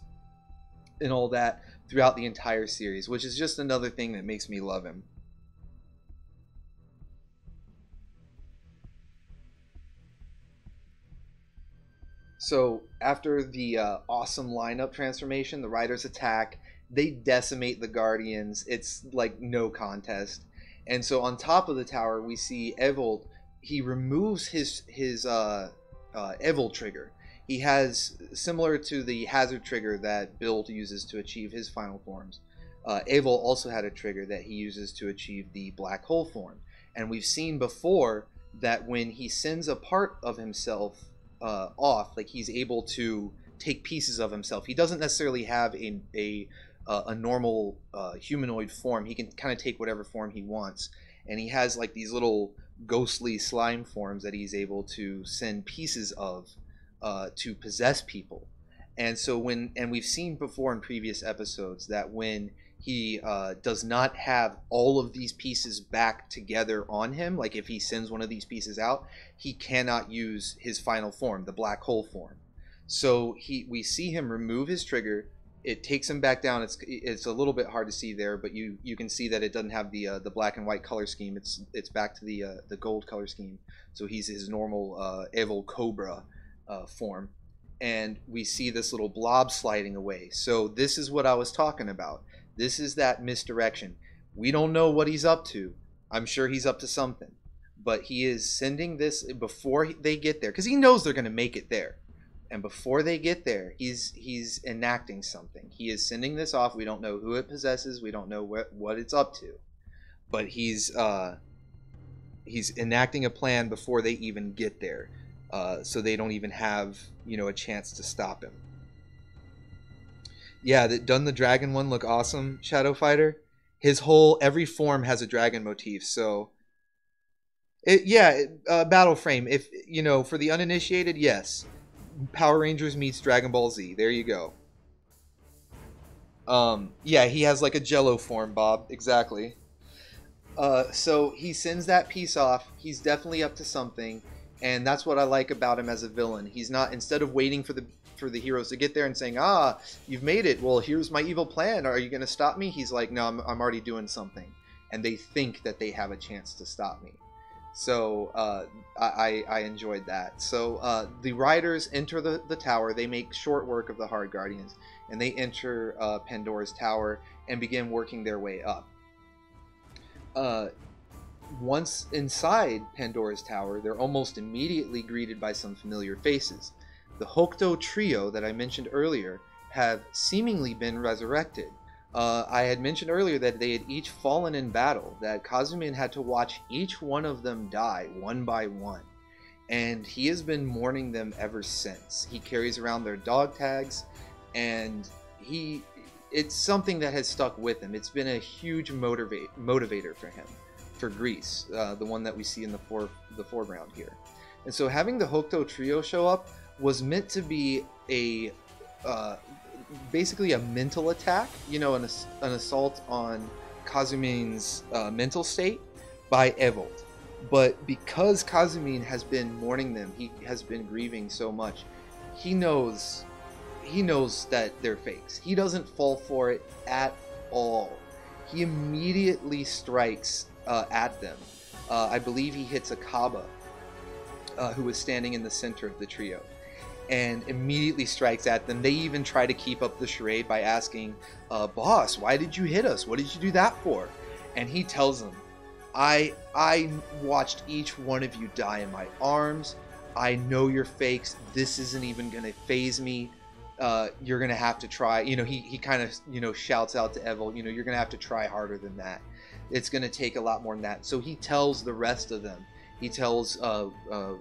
and all that throughout the entire series, which is just another thing that makes me love him. So after the awesome lineup transformation, the Riders attack. They decimate the Guardians. It's like no contest. And so on top of the tower, we see Evolt. He removes his Evolt trigger. He has, similar to the Hazard trigger that Build uses to achieve his final forms, Evolt also had a trigger that he uses to achieve the Black Hole form. And we've seen before that when he sends a part of himself off, like he's able to take pieces of himself. He doesn't necessarily have a normal humanoid form. He can kind of take whatever form he wants, and he has like these little ghostly slime forms that he's able to send pieces of to possess people. And so we've seen before in previous episodes that when he does not have all of these pieces back together on him, like if he sends one of these pieces out, he cannot use his final form, the Black Hole form. So we see him remove his trigger. It takes him back down. It's a little bit hard to see there, but you can see that it doesn't have the black and white color scheme. It's back to the gold color scheme. So he's his normal Evil Cobra form. And we see this little blob sliding away. So this is what I was talking about. This is that misdirection. We don't know what he's up to. I'm sure he's up to something. But he is sending this before they get there, because he knows they're going to make it there. And before they get there, he's enacting something. He is sending this off. We don't know who it possesses. We don't know what it's up to. But he's enacting a plan before they even get there. So they don't even have, a chance to stop him. Yeah, doesn't the dragon one look awesome, Shadow Fighter? Every form has a dragon motif, so... Battle frame. If, for the uninitiated, yes. Power Rangers meets Dragon Ball Z. There you go. Yeah, he has like a jello form, Bob. Exactly. So he sends that piece off. He's definitely up to something. And that's what I like about him as a villain. He's not, instead of waiting for the heroes to get there and saying, you've made it, well, here's my evil plan, are you going to stop me? He's like, no, I'm already doing something. And they think that they have a chance to stop me. So I enjoyed that. So the riders enter the tower. They make short work of the Hard Guardians, and they enter Pandora's tower and begin working their way up. Once inside Pandora's tower, they're almost immediately greeted by some familiar faces. the Hokuto trio that I mentioned earlier have seemingly been resurrected. I had mentioned earlier that they had each fallen in battle, that Kazumin had to watch each one of them die one by one. And he has been mourning them ever since. He carries around their dog tags, and it's something that has stuck with him. It's been a huge motivator for him, for Grease, the one that we see in the foreground here. And so having the Hokuto trio show up was meant to be a basically a mental attack, you know, an assault on Kazumin's mental state by Evolt. But because Kazumin has been mourning them, he has been grieving so much, he knows that they're fakes. He doesn't fall for it at all. He immediately strikes at them. I believe he hits Akaba, who was standing in the center of the trio, and immediately strikes at them. They even try to keep up the charade by asking, boss, why did you hit us? What did you do that for? And he tells them, I watched each one of you die in my arms. I know you're fakes. This isn't even going to faze me. You're going to have to try. You know, he kind of, you know, shouts out to Evil, you know, you're going to have to try harder than that. It's going to take a lot more than that. So he tells the rest of them, he tells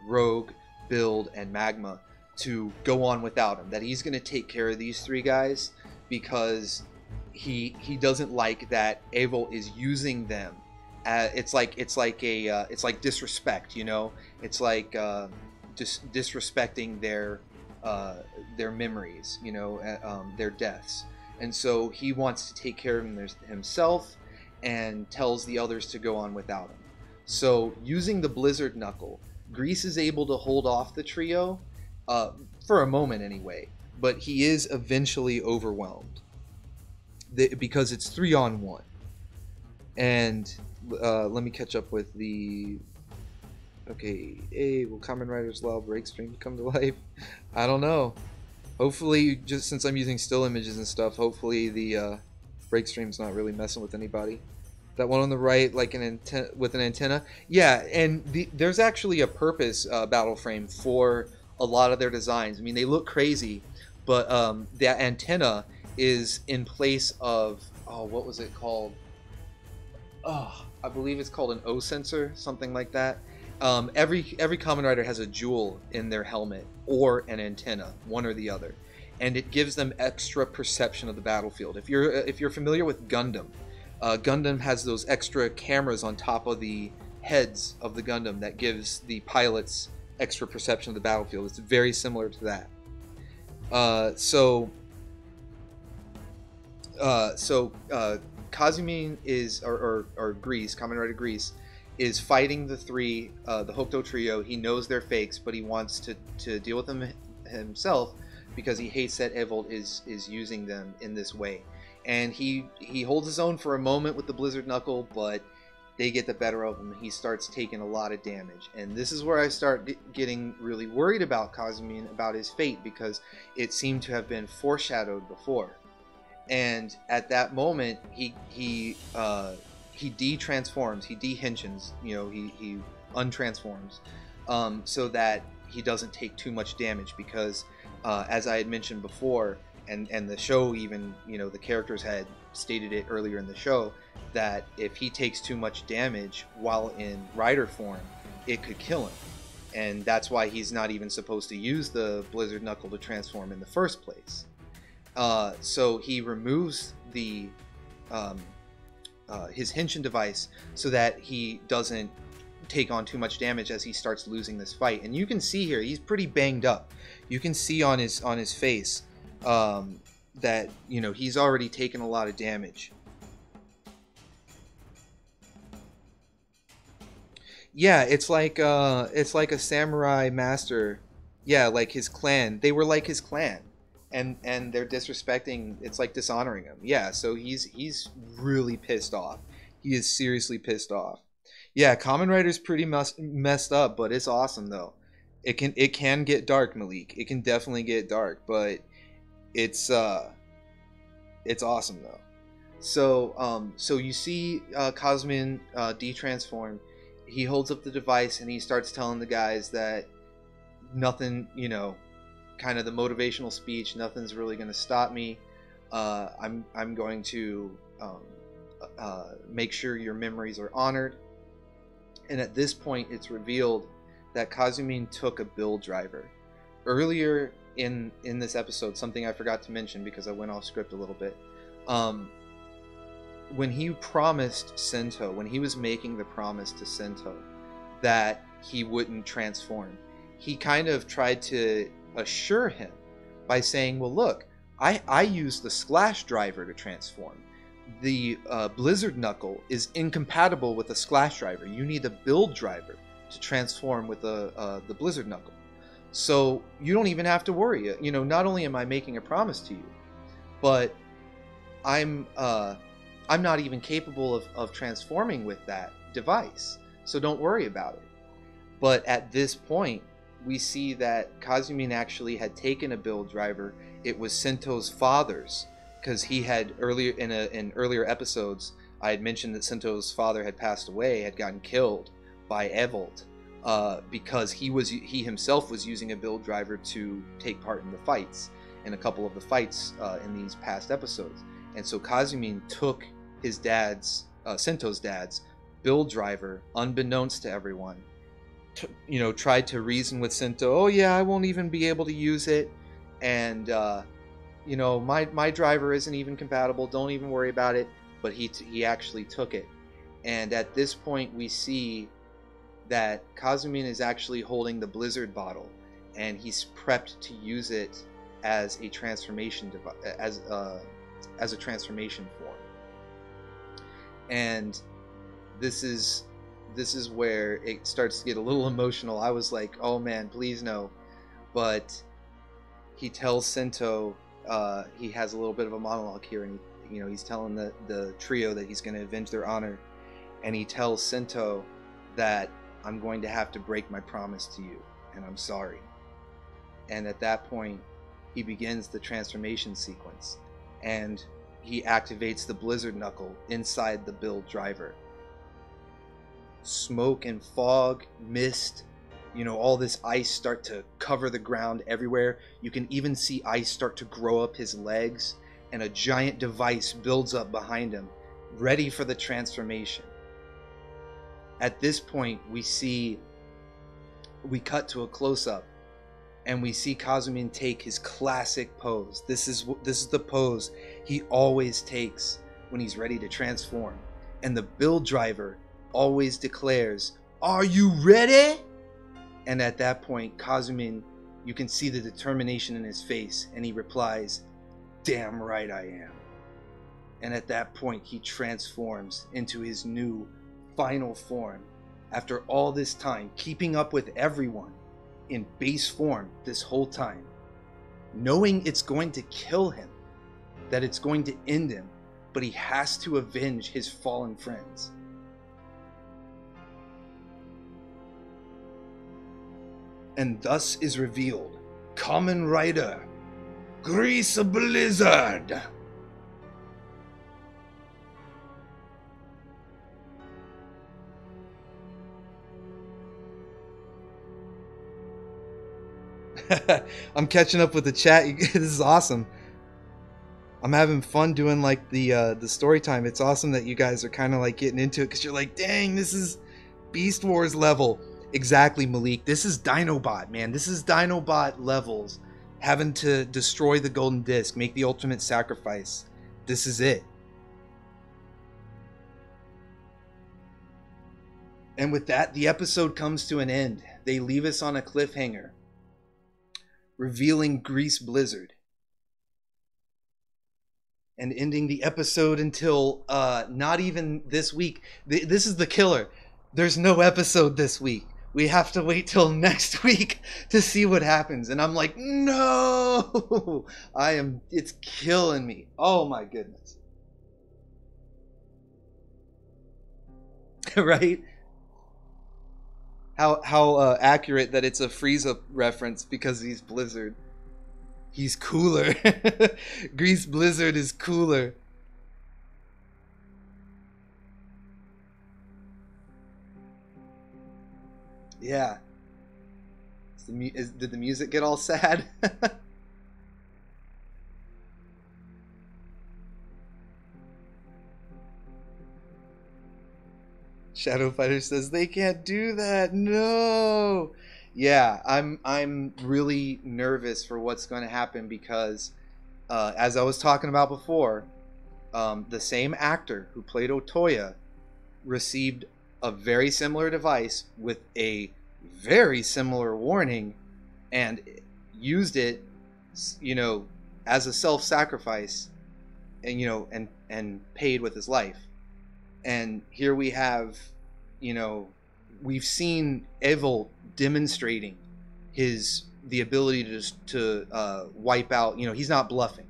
Rogue, Build, and Magma to go on without him, that he's going to take care of these three guys because he doesn't like that Evil is using them. It's like disrespect, you know. It's like disrespecting their memories, you know, their deaths. And so he wants to take care of them himself, and tells the others to go on without him. So using the Blizzard Knuckle, Grease is able to hold off the trio for a moment anyway, but he is eventually overwhelmed because it's 3-on-1. And let me catch up with the... Okay, will Kamen Rider's Law break stream come to life? I don't know. Hopefully, just since I'm using still images and stuff, hopefully the break stream's not really messing with anybody. That one on the right, like with an antenna. Yeah, and there's actually a purpose battle frame for a lot of their designs. I mean, they look crazy, but that antenna is in place of... Oh, what was it called? Oh, I believe it's called an O sensor, something like that. Every Kamen Rider has a jewel in their helmet or an antenna, one or the other, and it gives them extra perception of the battlefield. If you're familiar with Gundam, Gundam has those extra cameras on top of the heads of the Gundam that gives the pilots extra perception of the battlefield. It's very similar to that. Kazumin is, or Grease, Kamen Rider Grease, is fighting the Hokuto trio. He knows they're fakes, but he wants to deal with them himself because he hates that Evolt is using them in this way. And he holds his own for a moment with the Blizzard Knuckle, but they get the better of him. He starts taking a lot of damage. And this is where I start getting really worried about Kazumin, about his fate, because it seemed to have been foreshadowed before. And at that moment, he de-transforms, he de-henshins, you know, he untransforms, so that he doesn't take too much damage, because as I had mentioned before, and the show even, you know, the characters had stated it earlier in the show, that if he takes too much damage while in rider form, it could kill him. And that's why he's not even supposed to use the Blizzard Knuckle to transform in the first place. So he removes the his henshin device so that he doesn't take on too much damage as he starts losing this fight. And you can see here, he's pretty banged up. You can see on his face that, you know, he's already taken a lot of damage. Yeah, it's like a samurai master. Yeah, like his clan. They were like his clan. And they're disrespecting, it's like dishonoring him. Yeah, so he's really pissed off. He is seriously pissed off. Yeah, Kamen Rider's pretty messed up, but it's awesome though. It can get dark, Malik. It can definitely get dark, but it's awesome though. So you see Kazumin de-transform. He holds up the device and he starts telling the guys that nothing, you know, kind of the motivational speech. Nothing's really going to stop me. I'm going to make sure your memories are honored. And at this point, it's revealed that Kazumin took a build driver. Earlier in this episode, something I forgot to mention because I went off script a little bit. When he promised Sento, when he was making the promise to Sento that he wouldn't transform, he kind of tried to assure him by saying, well, look, I use the Splash driver to transform. The Blizzard Knuckle is incompatible with the Splash driver. You need a build driver to transform with the Blizzard Knuckle. So you don't even have to worry. You know, not only am I making a promise to you, but I'm not even capable of transforming with that device. So don't worry about it. But at this point, we see that Kazumin actually had taken a build driver. It was Sento's father's, because he had in earlier episodes, I had mentioned that Sento's father had passed away, had gotten killed by Evolt, because he himself was using a build driver to take part in the fights, in a couple of the fights in these past episodes. And so Kazumin took his Sento's dad's build driver, unbeknownst to everyone. Tried to reason with Sento. Oh yeah, I won't even be able to use it, and my driver isn't even compatible. Don't even worry about it. But he actually took it, and at this point we see that Kazumin is actually holding the Blizzard bottle, and he's prepped to use it as a transformation device, as a transformation form. And this is where it starts to get a little emotional. I was like, oh man, please no. But he tells Sento, he has a little bit of a monologue here, and he's telling the trio that he's going to avenge their honor, and he tells Sento that I'm going to have to break my promise to you, and I'm sorry. And at that point, he begins the transformation sequence, and he activates the Blizzard Knuckle inside the build driver. Smoke and fog, mist, all this ice start to cover the ground everywhere. You can even see ice start to grow up his legs, and a giant device builds up behind him, ready for the transformation. At this point, we cut to a close-up, and we see Kazumin take his classic pose. This is the pose he always takes when he's ready to transform. And the build driver always declares, "Are you ready?" And at that point, Kazumin, you can see the determination in his face, and he replies, "Damn right I am." And at that point, he transforms into his new final form. After all this time, keeping up with everyone in base form this whole time, knowing it's going to kill him, that it's going to end him, but he has to avenge his fallen friends. And thus is revealed Kamen Rider Grease Blizzard. I'm catching up with the chat. This is awesome. I'm having fun doing like the story time. It's awesome that you guys are kind of like getting into it, because you're like, dang, this is Beast Wars level. Exactly, Malik. This is Dinobot, man. This is Dinobot levels. Having to destroy the golden disc, make the ultimate sacrifice. This is it. And with that, the episode comes to an end. They leave us on a cliffhanger, revealing Grease Blizzard, and ending the episode until not even this week. This is the killer. There's no episode this week. We have to wait till next week to see what happens. And I'm like, no! It's killing me. Oh my goodness. Right? How accurate that it's a Frieza reference, because he's Blizzard. He's cooler. Grease Blizzard is cooler. Yeah. Did the music get all sad? Shadow Fighter says they can't do that. No. Yeah, I'm really nervous for what's going to happen because, as I was talking about before, the same actor who played Otoya received a very similar device with a very similar warning and used it, you know, as a self-sacrifice, and and paid with his life. And here we have, you know, we've seen Evil demonstrating the ability to wipe out. You know, he's not bluffing.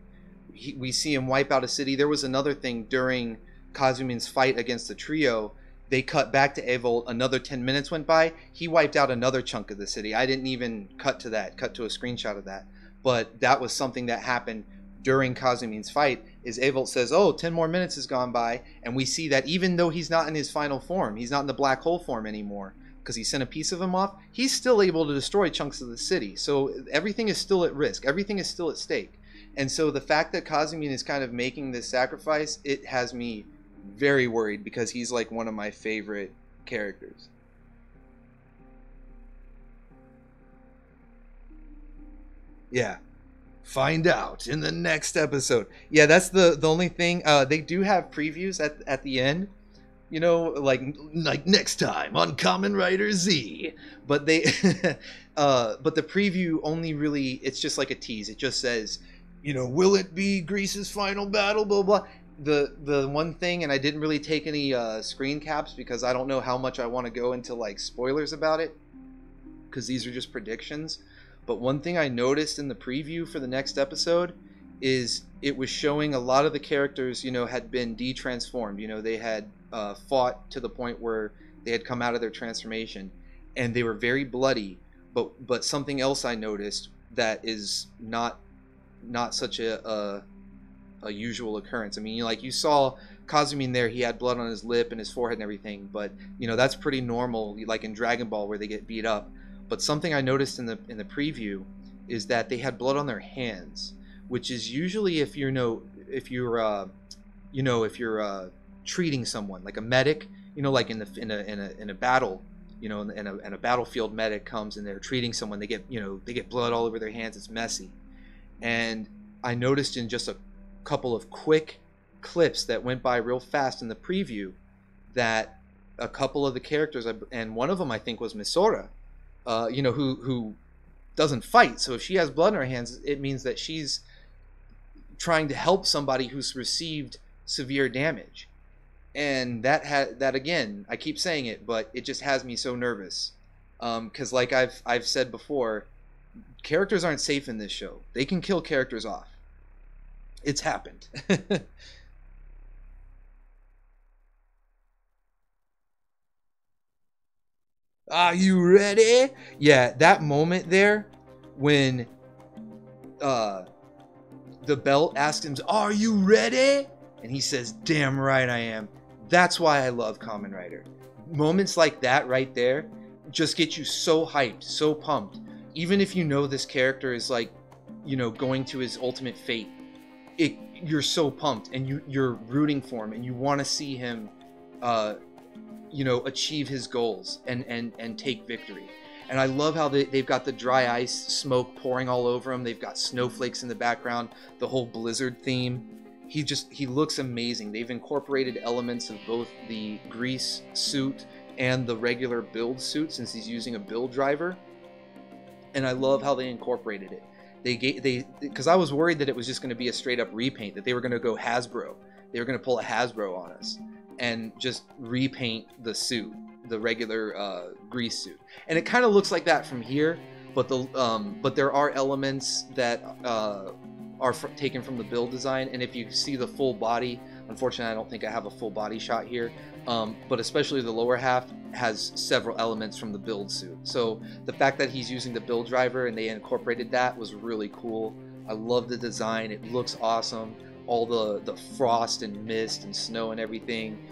We see him wipe out a city. There was another thing during Kazumin's fight against the trio. They cut back to Evil. Another 10 minutes went by. He wiped out another chunk of the city. I didn't even cut to a screenshot of that. But that was something that happened during Kazumin's fight. Is Evil says, oh, 10 more minutes has gone by. And we see that even though he's not in his final form, he's not in the black hole form anymore, because he sent a piece of him off, he's still able to destroy chunks of the city. So everything is still at risk. Everything is still at stake. And so the fact that Kazumin is kind of making this sacrifice, it has me very worried, because he's like one of my favorite characters. Yeah. Find out in the next episode. Yeah, that's the only thing. They do have previews at the end, you know, like next time on Kamen Rider Z. But they but the preview only really, it's just like a tease. It just says, you know, will it be Grease's final battle, blah blah. The one thing, and I didn't really take any screen caps because I don't know how much I want to go into like spoilers about it, because these are just predictions. But one thing I noticed in the preview for the next episode is it was showing a lot of the characters, you know, had been de-transformed. You know, they had fought to the point where they had come out of their transformation, and they were very bloody. But something else I noticed that is not such a usual occurrence. I mean, like, you saw Kazumin there, he had blood on his lip and his forehead and everything, but you know, that's pretty normal, like in Dragon Ball where they get beat up. But something I noticed in the preview is that they had blood on their hands, which is usually if you're treating someone, like a medic, you know, like in a battle, you know, in a battlefield, medic comes and they're treating someone, they get blood all over their hands, it's messy. And I noticed in just a couple of quick clips that went by real fast in the preview that a couple of the characters, and one of them I think was Misora, you know, who doesn't fight. So if she has blood in her hands, it means that she's trying to help somebody who's received severe damage. And that again, I keep saying it, but it just has me so nervous. Because like I've said before, characters aren't safe in this show. They can kill characters off. It's happened. Are you ready? Yeah, that moment there when the belt asks him, are you ready? And he says, damn right I am. That's why I love Kamen Rider. Moments like that right there just get you so hyped, so pumped. Even if you know this character is like, you know, going to his ultimate fate, you're so pumped, and you're rooting for him, and you want to see him you know, achieve his goals and take victory. And I love how they've got the dry ice smoke pouring all over him. They've got snowflakes in the background, the whole blizzard theme. He looks amazing. They've incorporated elements of both the grease suit and the regular build suit, since he's using a build driver. And I love how they incorporated it. Because I was worried that it was just going to be a straight up repaint, that they were going to go Hasbro. They were going to pull a Hasbro on us and just repaint the suit, the regular grease suit. And it kind of looks like that from here, but there are elements that are taken from the build design. And if you see the full body, unfortunately I don't think I have a full body shot here, but especially the lower half has several elements from the build suit. So the fact that he's using the build driver and they incorporated that was really cool. I love the design. It looks awesome. All the frost and mist and snow and everything,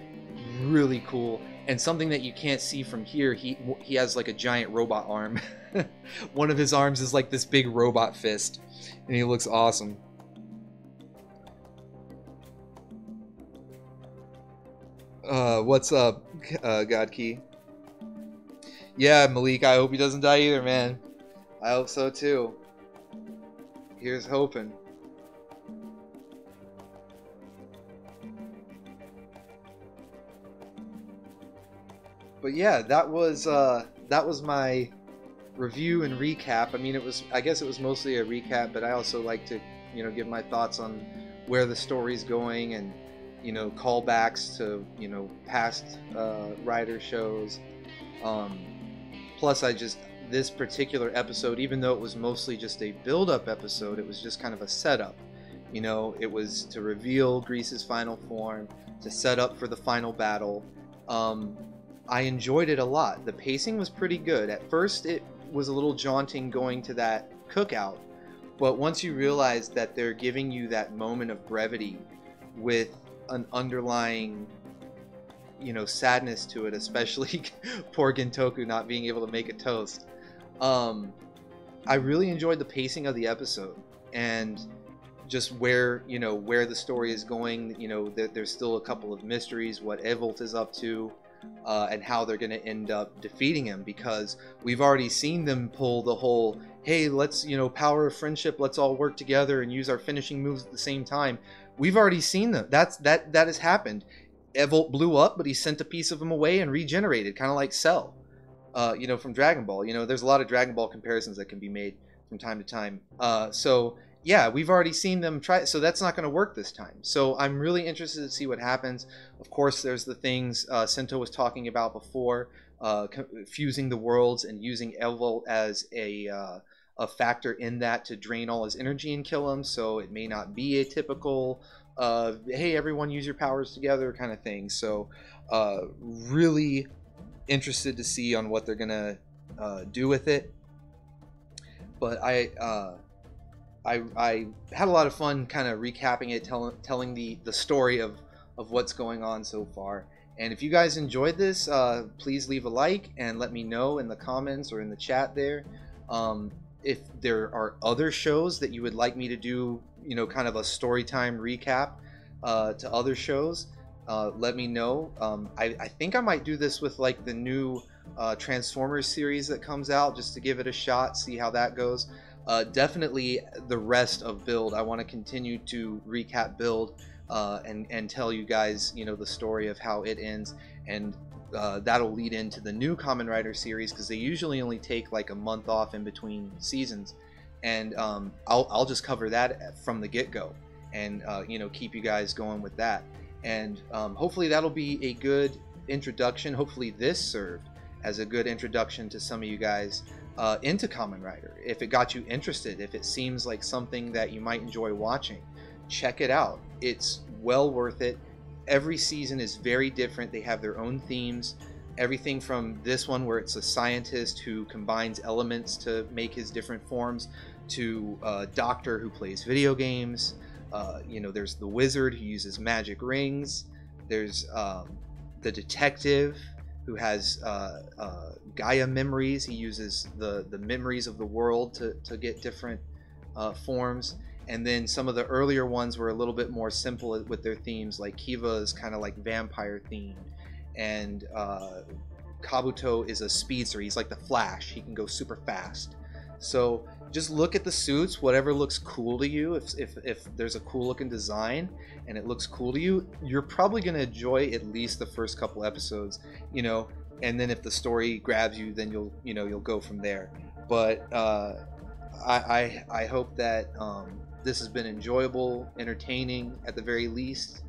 really cool. And something that you can't see from here, he has like a giant robot arm. One of his arms is like this big robot fist, and he looks awesome. What's up, God Key? Yeah, Malik, I hope he doesn't die either, man. I hope so too. Here's hoping. But yeah, that was my review and recap. I mean, I guess it was mostly a recap, but I also like to, you know, give my thoughts on where the story's going, and, you know, callbacks to, you know, past writer shows. Plus, this particular episode, even though it was mostly just a build-up episode, it was just kind of a setup. You know, it was to reveal Grease's final form, to set up for the final battle. I enjoyed it a lot. The pacing was pretty good. At first, it was a little jaunting going to that cookout, but once you realize that they're giving you that moment of brevity with an underlying, you know, sadness to it, especially poor Gintoku not being able to make a toast. I really enjoyed the pacing of the episode, and just where, you know, where the story is going. You know, there's still a couple of mysteries, what Evolt is up to, and how they're going to end up defeating him, because we've already seen them pull the whole, hey, let's, you know, power of friendship, let's all work together and use our finishing moves at the same time. We've already seen them. That has happened. Evolt blew up, but he sent a piece of him away and regenerated, kind of like Cell, you know, from Dragon Ball. You know, there's a lot of Dragon Ball comparisons that can be made from time to time. So yeah, we've already seen them try, so that's not going to work this time. So I'm really interested to see what happens. Of course, there's the things Sento was talking about before, fusing the worlds and using Evolt as a factor in that to drain all his energy and kill him. So it may not be a typical, hey, everyone use your powers together kind of thing. So really interested to see on what they're going to do with it. But I had a lot of fun kind of recapping it, telling the story of what's going on so far. And if you guys enjoyed this, please leave a like and let me know in the comments or in the chat there. If there are other shows that you would like me to do, you know, kind of a story time recap to other shows, let me know. I think I might do this with like the new Transformers series that comes out, just to give it a shot, see how that goes. Definitely the rest of Build, I want to continue to recap Build and tell you guys, you know, the story of how it ends, and that'll lead into the new Kamen Rider series, because they usually only take like a month off in between seasons, and I'll just cover that from the get-go, and you know, keep you guys going with that, and hopefully that'll be a good introduction. Hopefully this served as a good introduction to some of you guys into Kamen Rider. If it got you interested, if it seems like something that you might enjoy watching, check it out. It's well worth it. Every season is very different. They have their own themes. Everything from this one, where it's a scientist who combines elements to make his different forms, to a doctor who plays video games. You know, there's the wizard who uses magic rings. There's the detective who has Gaia memories. He uses the memories of the world to get different forms. And then some of the earlier ones were a little bit more simple with their themes, like Kiva is kind of like vampire themed, and Kabuto is a speedster. He's like the Flash. He can go super fast. So just look at the suits, whatever looks cool to you. If there's a cool looking design and it looks cool to you, you're probably going to enjoy at least the first couple episodes, you know, and then if the story grabs you, then you'll go from there. But I hope that this has been enjoyable, entertaining at the very least.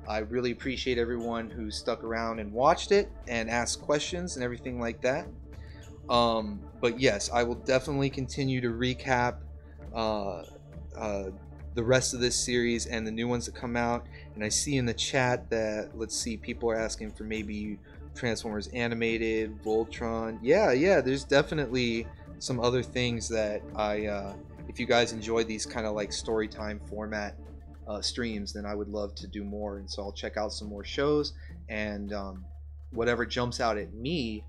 I really appreciate everyone who stuck around and watched it and asked questions and everything like that. But yes, I will definitely continue to recap the rest of this series and the new ones that come out. And I see in the chat that, let's see, people are asking for maybe Transformers Animated, Voltron. Yeah, there's definitely some other things that if you guys enjoy these kind of like story time format streams, then I would love to do more. And so I'll check out some more shows, and whatever jumps out at me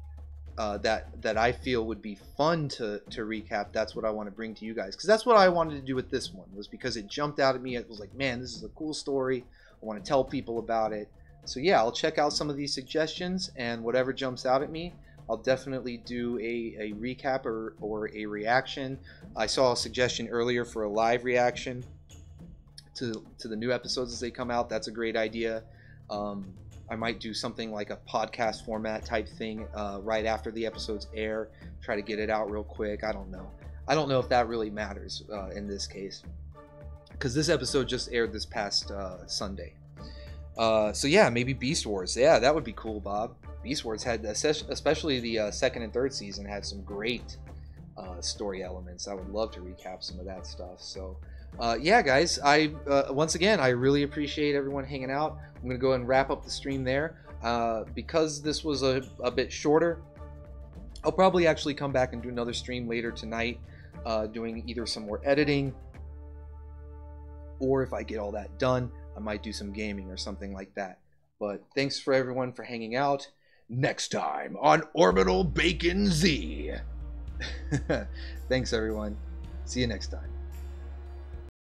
that I feel would be fun to recap, that's what I want to bring to you guys, because that's what I wanted to do with this one, was because it jumped out at me. It was like, man, this is a cool story. I want to tell people about it. So yeah, I'll check out some of these suggestions, and whatever jumps out at me, I'll definitely do a recap or a reaction. I saw a suggestion earlier for a live reaction to the new episodes as they come out. That's a great idea. I might do something like a podcast format type thing right after the episodes air. Try to get it out real quick. I don't know. I don't know if that really matters in this case, because this episode just aired this past Sunday. So yeah, maybe Beast Wars. Yeah, that would be cool, Bob. Beast Wars had, especially the second and third season, had some great story elements. I would love to recap some of that stuff. So yeah, guys, once again, I really appreciate everyone hanging out. I'm gonna go ahead and wrap up the stream there. Because this was a bit shorter, I'll probably actually come back and do another stream later tonight, doing either some more editing, or if I get all that done, I might do some gaming or something like that. But thanks for everyone for hanging out. Next time on Orbital Bacon Z. Thanks, everyone. See you next time.